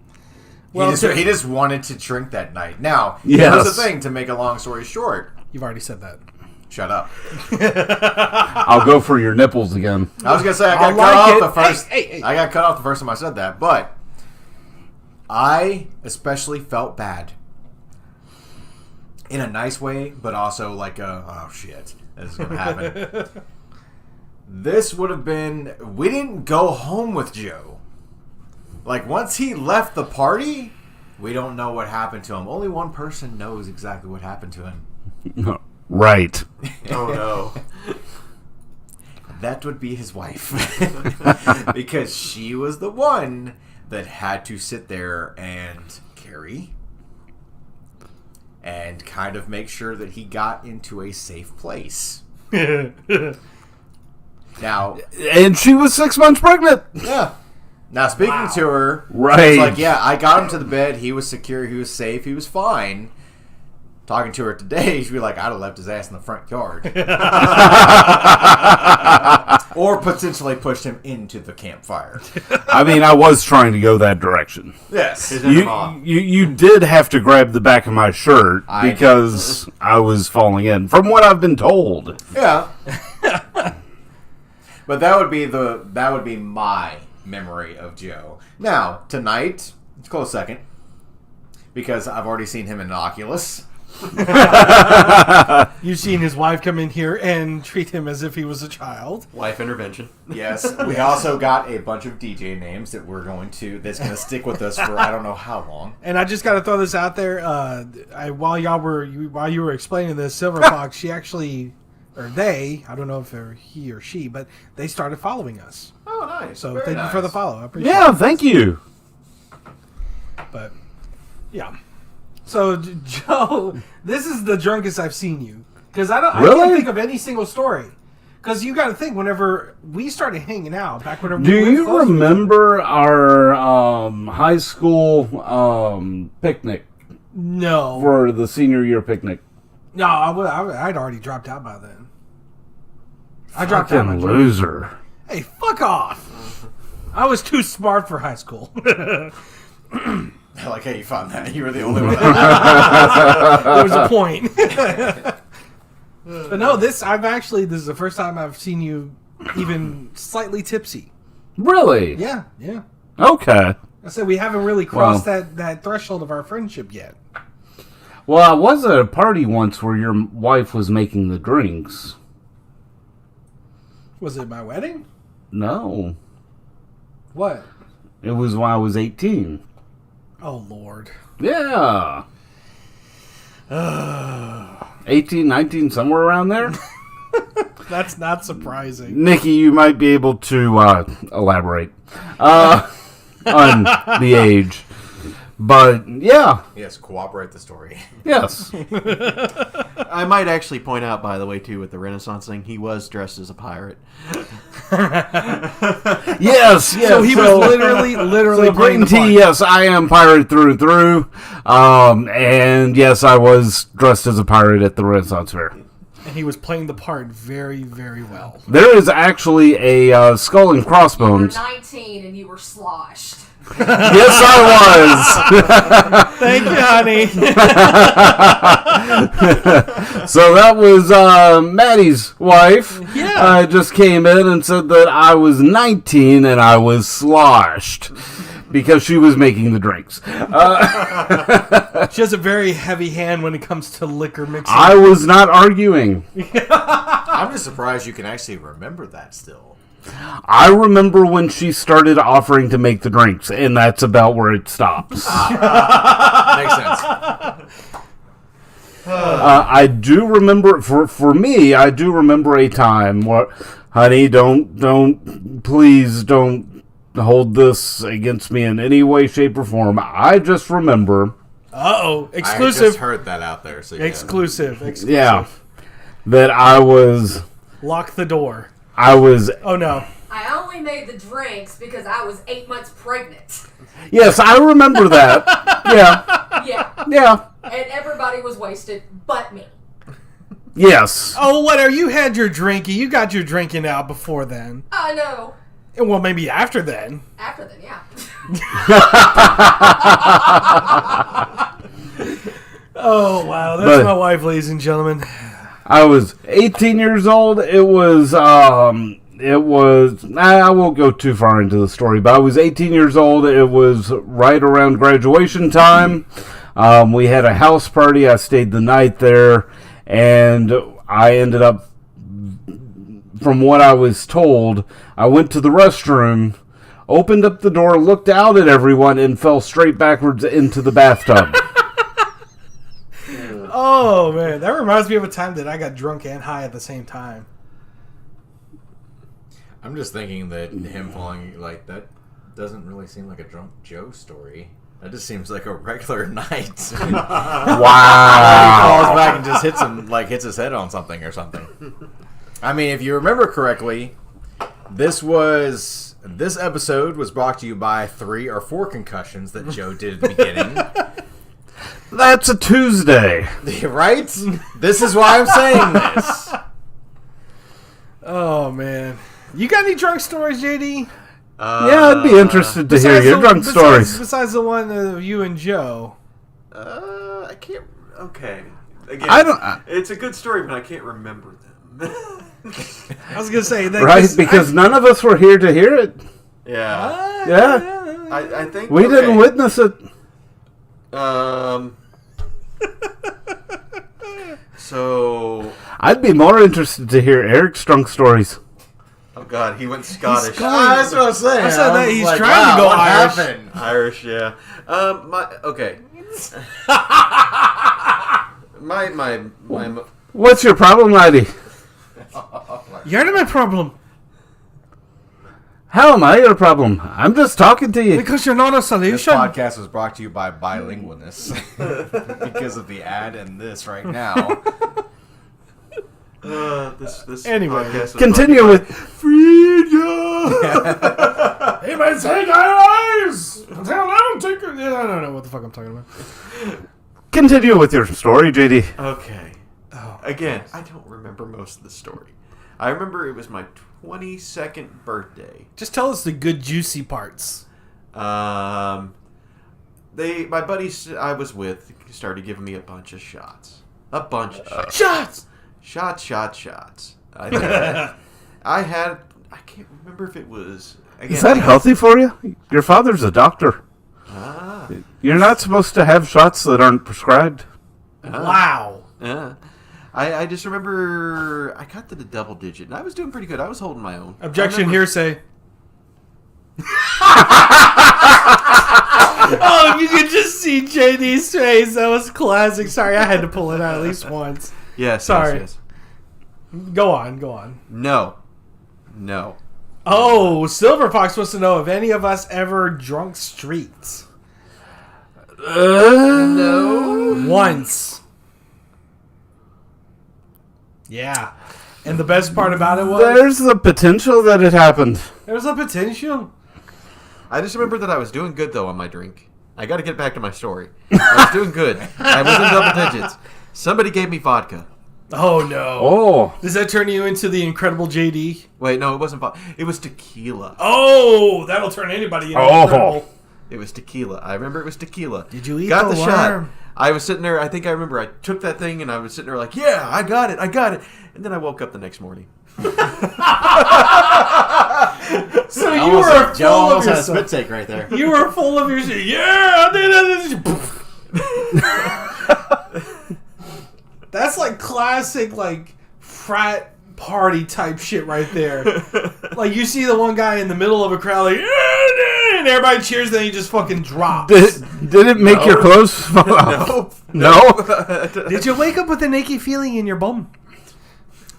Well, he just wanted to drink that night. Now, here's the thing, to make a long story short. You've already said that. Shut up. I'll go for your nipples again. I was going to say, I got cut off the first... I got cut off the first time I said that, but I especially felt bad. In a nice way, but also like oh shit, this is going to happen. This would have been... We didn't go home with Joe. Like, once he left the party, we don't know what happened to him. Only one person knows exactly what happened to him. Right. Oh, no. That would be his wife. Because she was the one that had to sit there and carry and kind of make sure that he got into a safe place. Now, and she was 6 months pregnant. Yeah. Now, speaking to her, right? It's like, yeah, I got him to the bed. He was secure. He was safe. He was fine. Talking to her today, she'd be like, I'd have left his ass in the front yard. Or potentially pushed him into the campfire. I mean, I was trying to go that direction. Yes. You did have to grab the back of my shirt because I was falling in, from what I've been told. Yeah. But that would be my memory of Joe. Now, tonight, it's a close second. Because I've already seen him in an Oculus. You've seen his wife come in here and treat him as if he was a child. Wife intervention. Yes. We also got a bunch of DJ names that's going to stick with us for I don't know how long. And I just got to throw this out there. While you were explaining this, Silver Fox, she actually, or they, I don't know if they're he or she, but they started following us. Oh, nice. So Very thank nice. you for the follow. I appreciate it. Yeah, thank you. But, yeah. So, Joe, this is the drunkest I've seen you. Because I can't think of any single story. Because you got to think, whenever we started hanging out, back whenever Do you remember our high school picnic? No. For the senior year picnic. No, I'd already dropped out by then. I dropped out. Fucking loser. Hey, fuck off. I was too smart for high school. I like how you found that. You were the only one. There was a point. But no, this is the first time I've seen you even slightly tipsy. Really? Yeah. Okay. I said we haven't really crossed that threshold of our friendship yet. Well, I was at a party once where your wife was making the drinks. Was it my wedding? No. What? It was when I was 18. Oh, Lord. Yeah. 18, 19, somewhere around there. That's not surprising. Nikki, you might be able to elaborate on the age. But yeah, Yes, corroborate the story. yes. I might actually point out, by the way, too, with the Renaissance thing, he was dressed as a pirate. Yes, yes. So he was literally So playing Green the part. Tea, yes, I am pirate through and through. And yes, I was dressed as a pirate at the Renaissance Fair. And he was playing the part very, very well. There is actually a skull and You were crossbones. 19 and you were sloshed. Yes, I Thank you, honey. was. So that was Maddie's wife. Yeah. Just came in and said that I was 19 and I was sloshed because she was making the drinks. She has a very heavy hand when it comes to liquor mixing. I was not arguing. I'm just surprised you can actually remember that still. I remember when she started offering to make the drinks, and that's about where it stops. Makes sense. I do remember, for me, I do remember a time where, honey, please don't hold this against me in any way, shape, or form. I just remember, Uh-oh. I Exclusive. just heard that out there. So yeah. Exclusive. yeah, that I was, Lock the door. Oh, no. I only made the drinks because I was 8 months pregnant. yes, I remember that. Yeah, Yeah. yeah, And everybody was wasted but me. yes. Oh, whatever. You had your drinky. You got your drinking out before then. I know. Well, maybe after then. After then, yeah. Oh, wow. That's But- my wife, ladies and gentlemen. I was 18 years old. I won't go too far into the story, but I was 18 years old. It was right around graduation time. We had a house party. I stayed the night there, and I ended up, from what I was told, I went to the restroom, opened up the door, looked out at everyone, and fell straight backwards into the bathtub. Oh, man. That reminds me of a time that I got drunk and high at the same time. I'm just thinking that him falling like that doesn't really seem like a drunk Joe story. That just seems like a regular night. He Wow. falls back and just hits his head on something or something. I mean, if you remember correctly, this episode was brought to you by 3 or 4 concussions that Joe did at the beginning. That's a Tuesday. Right? This is why I'm saying this. Oh, man. You got any drunk stories, JD? Yeah, I'd be interested to hear your drunk stories. Besides the one of you and Joe. I can't. Okay. Again, I don't- it's a good story, but I can't remember them. I was going to say that. Right? Because none of us were here to hear it. yeah. Yeah. I think We didn't okay. witness it. So, I'd be more interested to hear Eric's drunk stories. oh god, he went Scottish. That's what I'm saying. I said that was he's like, trying to go what Irish. happened? Irish, yeah. Okay. my What's your problem, laddie? You're not my problem. How am I your problem? I'm just talking to you. Because you're not a This solution. podcast was brought to you by bilingualness because of the ad and this right now. this Anyway, podcast is Continue with freedom. Hey, man, say guys! I don't know what the fuck I'm talking about. Continue with your story, JD. Okay. Again, I don't remember most of the story. I remember it was my 22nd birthday. Just tell us the good, juicy parts. My buddies I was with started giving me a bunch of shots. A bunch of shots. Shots. I can't remember if it was. Again, Is that healthy for you? Your father's a doctor. You're not supposed to have shots that aren't prescribed. Wow. I just remember I got to the double digit, and I was doing pretty good. I was holding my own. Objection, hearsay. Oh, you could just see JD's face. That was classic. Sorry, I had to pull it out at least once. Yes. Sorry. Yes. Go on. No. Oh, Silver Fox wants to know if any of us ever drunk streets. No. Once. Yeah. And the best part about it was There's the potential that it happened. there's a potential. I just remember that I was doing good, though, on my drink. I got to get back to my story. I was doing good. I was in double digits. Somebody gave me vodka. Oh no. Oh. Does that turn you into the incredible JD? Wait, no, it wasn't vodka. It was tequila. Oh, that'll turn anybody into Oh. incredible. It was tequila. I remember it was tequila. Did you eat Got the the shot. worm? I was sitting there. I think I remember I took that thing and I was sitting there like, yeah, I got it. And then I woke up the next morning. So you Almost were Joe full of almost had a yourself. spit take right there. You were full of your shit. Yeah, I did it. That's like classic, like frat party type shit right there. Like you see the one guy in the middle of a crowd, like, yeah, and everybody cheers, then he just fucking drops. Did it make your clothes fall off? No. Did you wake up with an achy feeling in your bum?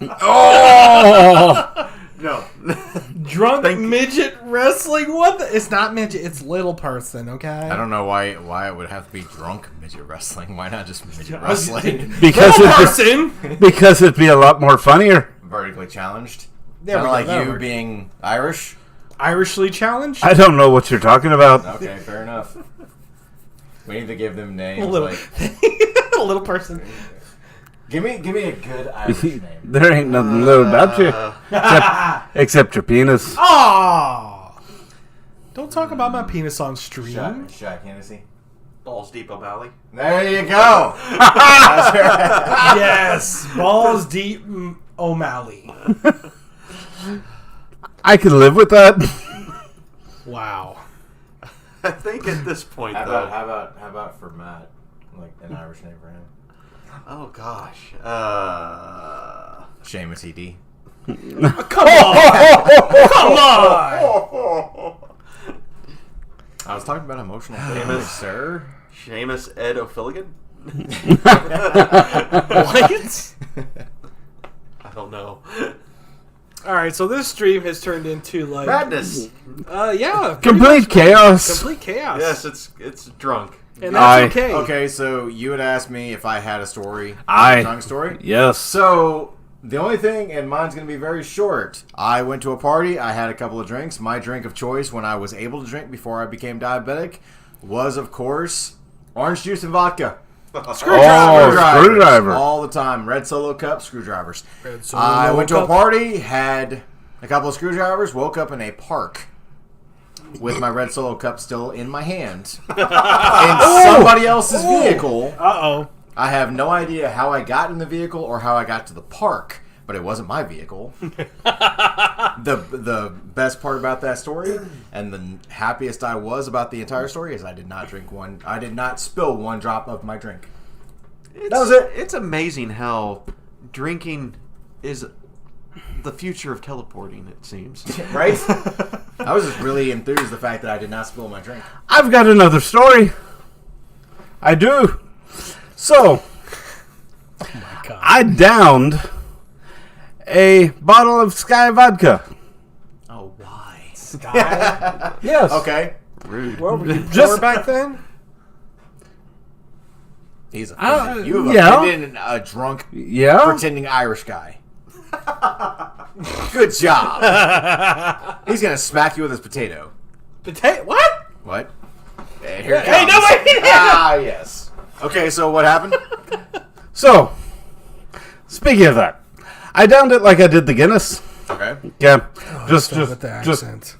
Oh. No. Drunk Thank you. midget wrestling? What? It's not midget. It's little person. Okay. I don't know why it would have to be drunk midget wrestling. Why not just midget wrestling? Because Little it'd person. because it'd be a lot more funnier. Vertically challenged. There Kind we of go, like that you works. being Irish. Irishly challenged. I don't know what you're talking about. Okay, fair enough. We need to give them names. A little, Like, a little person. give me a good Irish name. There ain't nothing little about you except your penis. Oh! Don't talk about my penis on stream. Shaq Hennessy. Balls Deep O'Malley. There you go. That's right. Yes, balls deep O'Malley. I can live with that. Wow. I think at this point, How though. about for Matt? Like an Irish name for him. Oh, gosh. Seamus E.D. Come on! Come on! I was talking about emotional things, sir. Seamus Ed O'Filligan? What? I don't know. Alright, so this stream has turned into like... Madness. Yeah. Complete chaos. Complete chaos. Yes, it's drunk. And that's Aye. okay. Okay, so you had asked me if I had a story. Aye. A drunk story? Yes. So, the only thing, and mine's going to be very short. I went to a party. I had a couple of drinks. My drink of choice when I was able to drink before I became diabetic was, of course, orange juice and vodka. Screwdriver. All the time. Red Solo cup, screwdrivers. Red Solo I went to a cup. party, had a couple of screwdrivers, woke up in a park with my Red Solo cup still in my hand. In somebody else's vehicle. Uh-oh. I have no idea how I got in the vehicle or how I got to the park, but it wasn't my vehicle. The best part about that story, and the happiest I was about the entire story, is I did not spill one drop of my drink. That was it. It's amazing how drinking is the future of teleporting, it seems. Right? I was just really enthused the fact that I did not spill my drink. I've got another story. I do. So, God. I downed a bottle of Sky vodka. Oh, why? Sky. Yes. Okay. Rude. What were you Just- poor back then? He's offended. You have yeah. offended a drunk, Yeah. pretending Irish guy. Good job. He's going to smack you with his potato. Potato? What? What? And here it Hey, comes. no, wait. Ah, yes. Okay, so what happened? So, speaking of that, I downed it like I did the Guinness. Okay. Yeah. just With the just accent.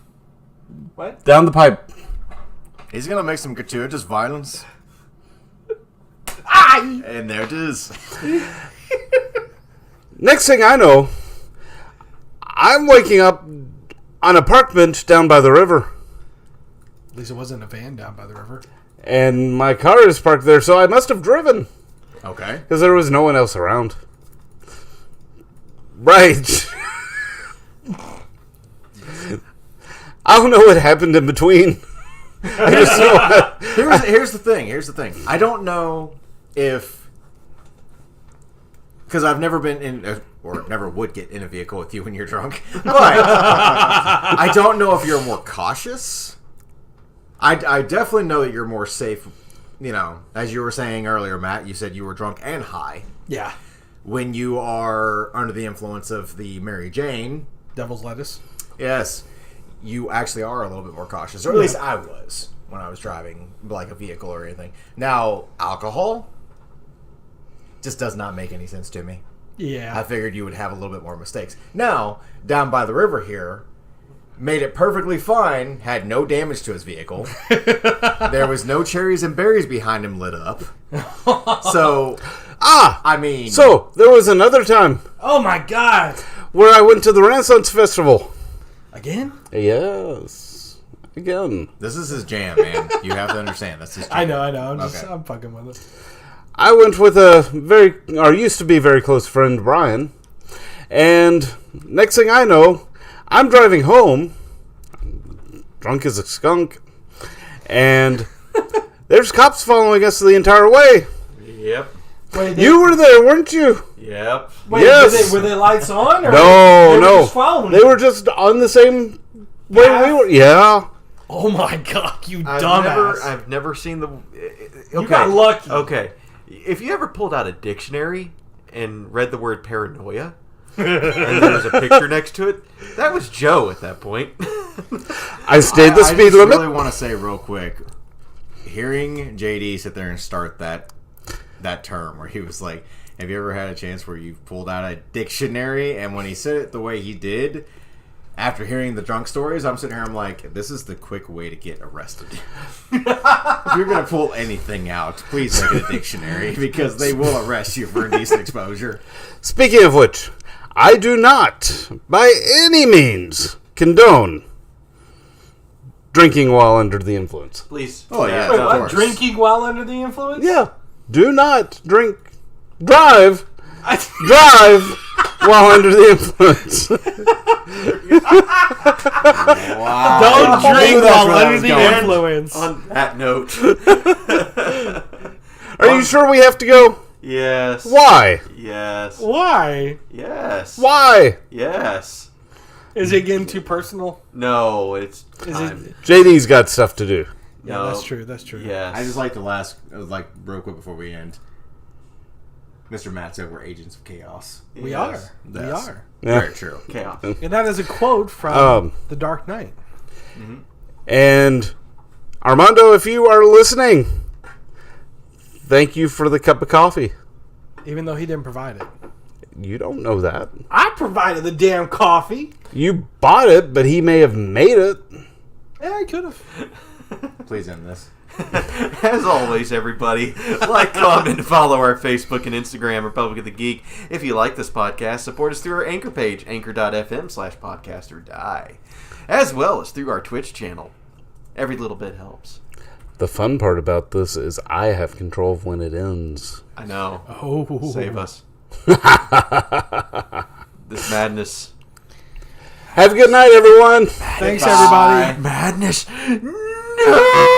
down the pipe. He's going to make some gratuitous violence. And there it is. Next thing I know, I'm waking up on a park bench down by the river. At least it wasn't a van down by the river. And my car is parked there, so I must have driven. Okay. Because there was no one else around. Right. I don't know what happened in between. I just know Here's the thing. I don't know if... Because I've never been in... or never would get in a vehicle with you when you're drunk. But I don't know if you're more cautious. I definitely know that you're more safe as you were saying earlier, Matt, you said you were drunk and high. Yeah. When you are under the influence of the Mary Jane, Devil's lettuce. yes, you actually are a little bit more cautious. Or at least I was when I was driving like a vehicle or anything. Now, alcohol just does not make any sense to me. Yeah. I figured you would have a little bit more mistakes. Now, down by the river here, made it perfectly fine, had no damage to his vehicle. There was no cherries and berries behind him lit up. So, I mean... So, there was another time Oh my god. where I went to the Renaissance Festival. Again? Yes. Again. This is his jam, man. You have to understand. That's his jam. I know. I'm Okay. fucking with it. I went with used to be very close friend, Brian. And next thing I know, I'm driving home, drunk as a skunk, and there's cops following us the entire way. Yep. Wait, You were there, weren't you? Yep. Yes. were they lights on? Or No, they were no. just following They you? were just on the same way we were. Yeah. Oh my god, you dumbass. I've never seen the. You got lucky. Okay. If you ever pulled out a dictionary and read the word paranoia, and there was a picture next to it, that was Joe at that point. I stayed the speed I limit. really want to say real quick, hearing JD sit there and start that term where he was like, have you ever had a chance where you pulled out a dictionary? And when he said it the way he did, after hearing the drunk stories, I'm sitting here, I'm like, this is the quick way to get arrested. If you're going to pull anything out, please make it a dictionary, because they will arrest you for indecent exposure. Speaking of which, I do not, by any means, condone drinking while under the influence. Please. Oh, yeah. Wait, of what? course. Drinking while under the influence? Yeah. Do not drive while under the influence. Wow. Don't I knew drink that's while where that under was the going. influence. On that note. Are you sure we have to go? Yes. Why? Yes. Why? Yes. Why? Yes. Is it getting too personal? No, it's Is time. it? JD's got stuff to do. Yeah, No. that's true. That's true. Yes. I just like to real quick before we end. Mr. Matt said we're agents of chaos. We Yes. are. We Yes. are. Yeah. Very true. Chaos. And that is a quote from The Dark Knight. And Armando, if you are listening, thank you for the cup of coffee. Even though he didn't provide it. You don't know that. I provided the damn coffee. You bought it, but he may have made it. Yeah, I could have. Please end this. As always, everybody, like, comment, and follow our Facebook and Instagram, Republic of the Geek. If you like this podcast, support us through our Anchor page, anchor.fm/podcastordie, as well as through our Twitch channel. Every little bit helps. The fun part about this is I have control of when it ends. I know. Oh. Save us. This madness. Have a good night, everyone. Thanks, everybody. Madness. No!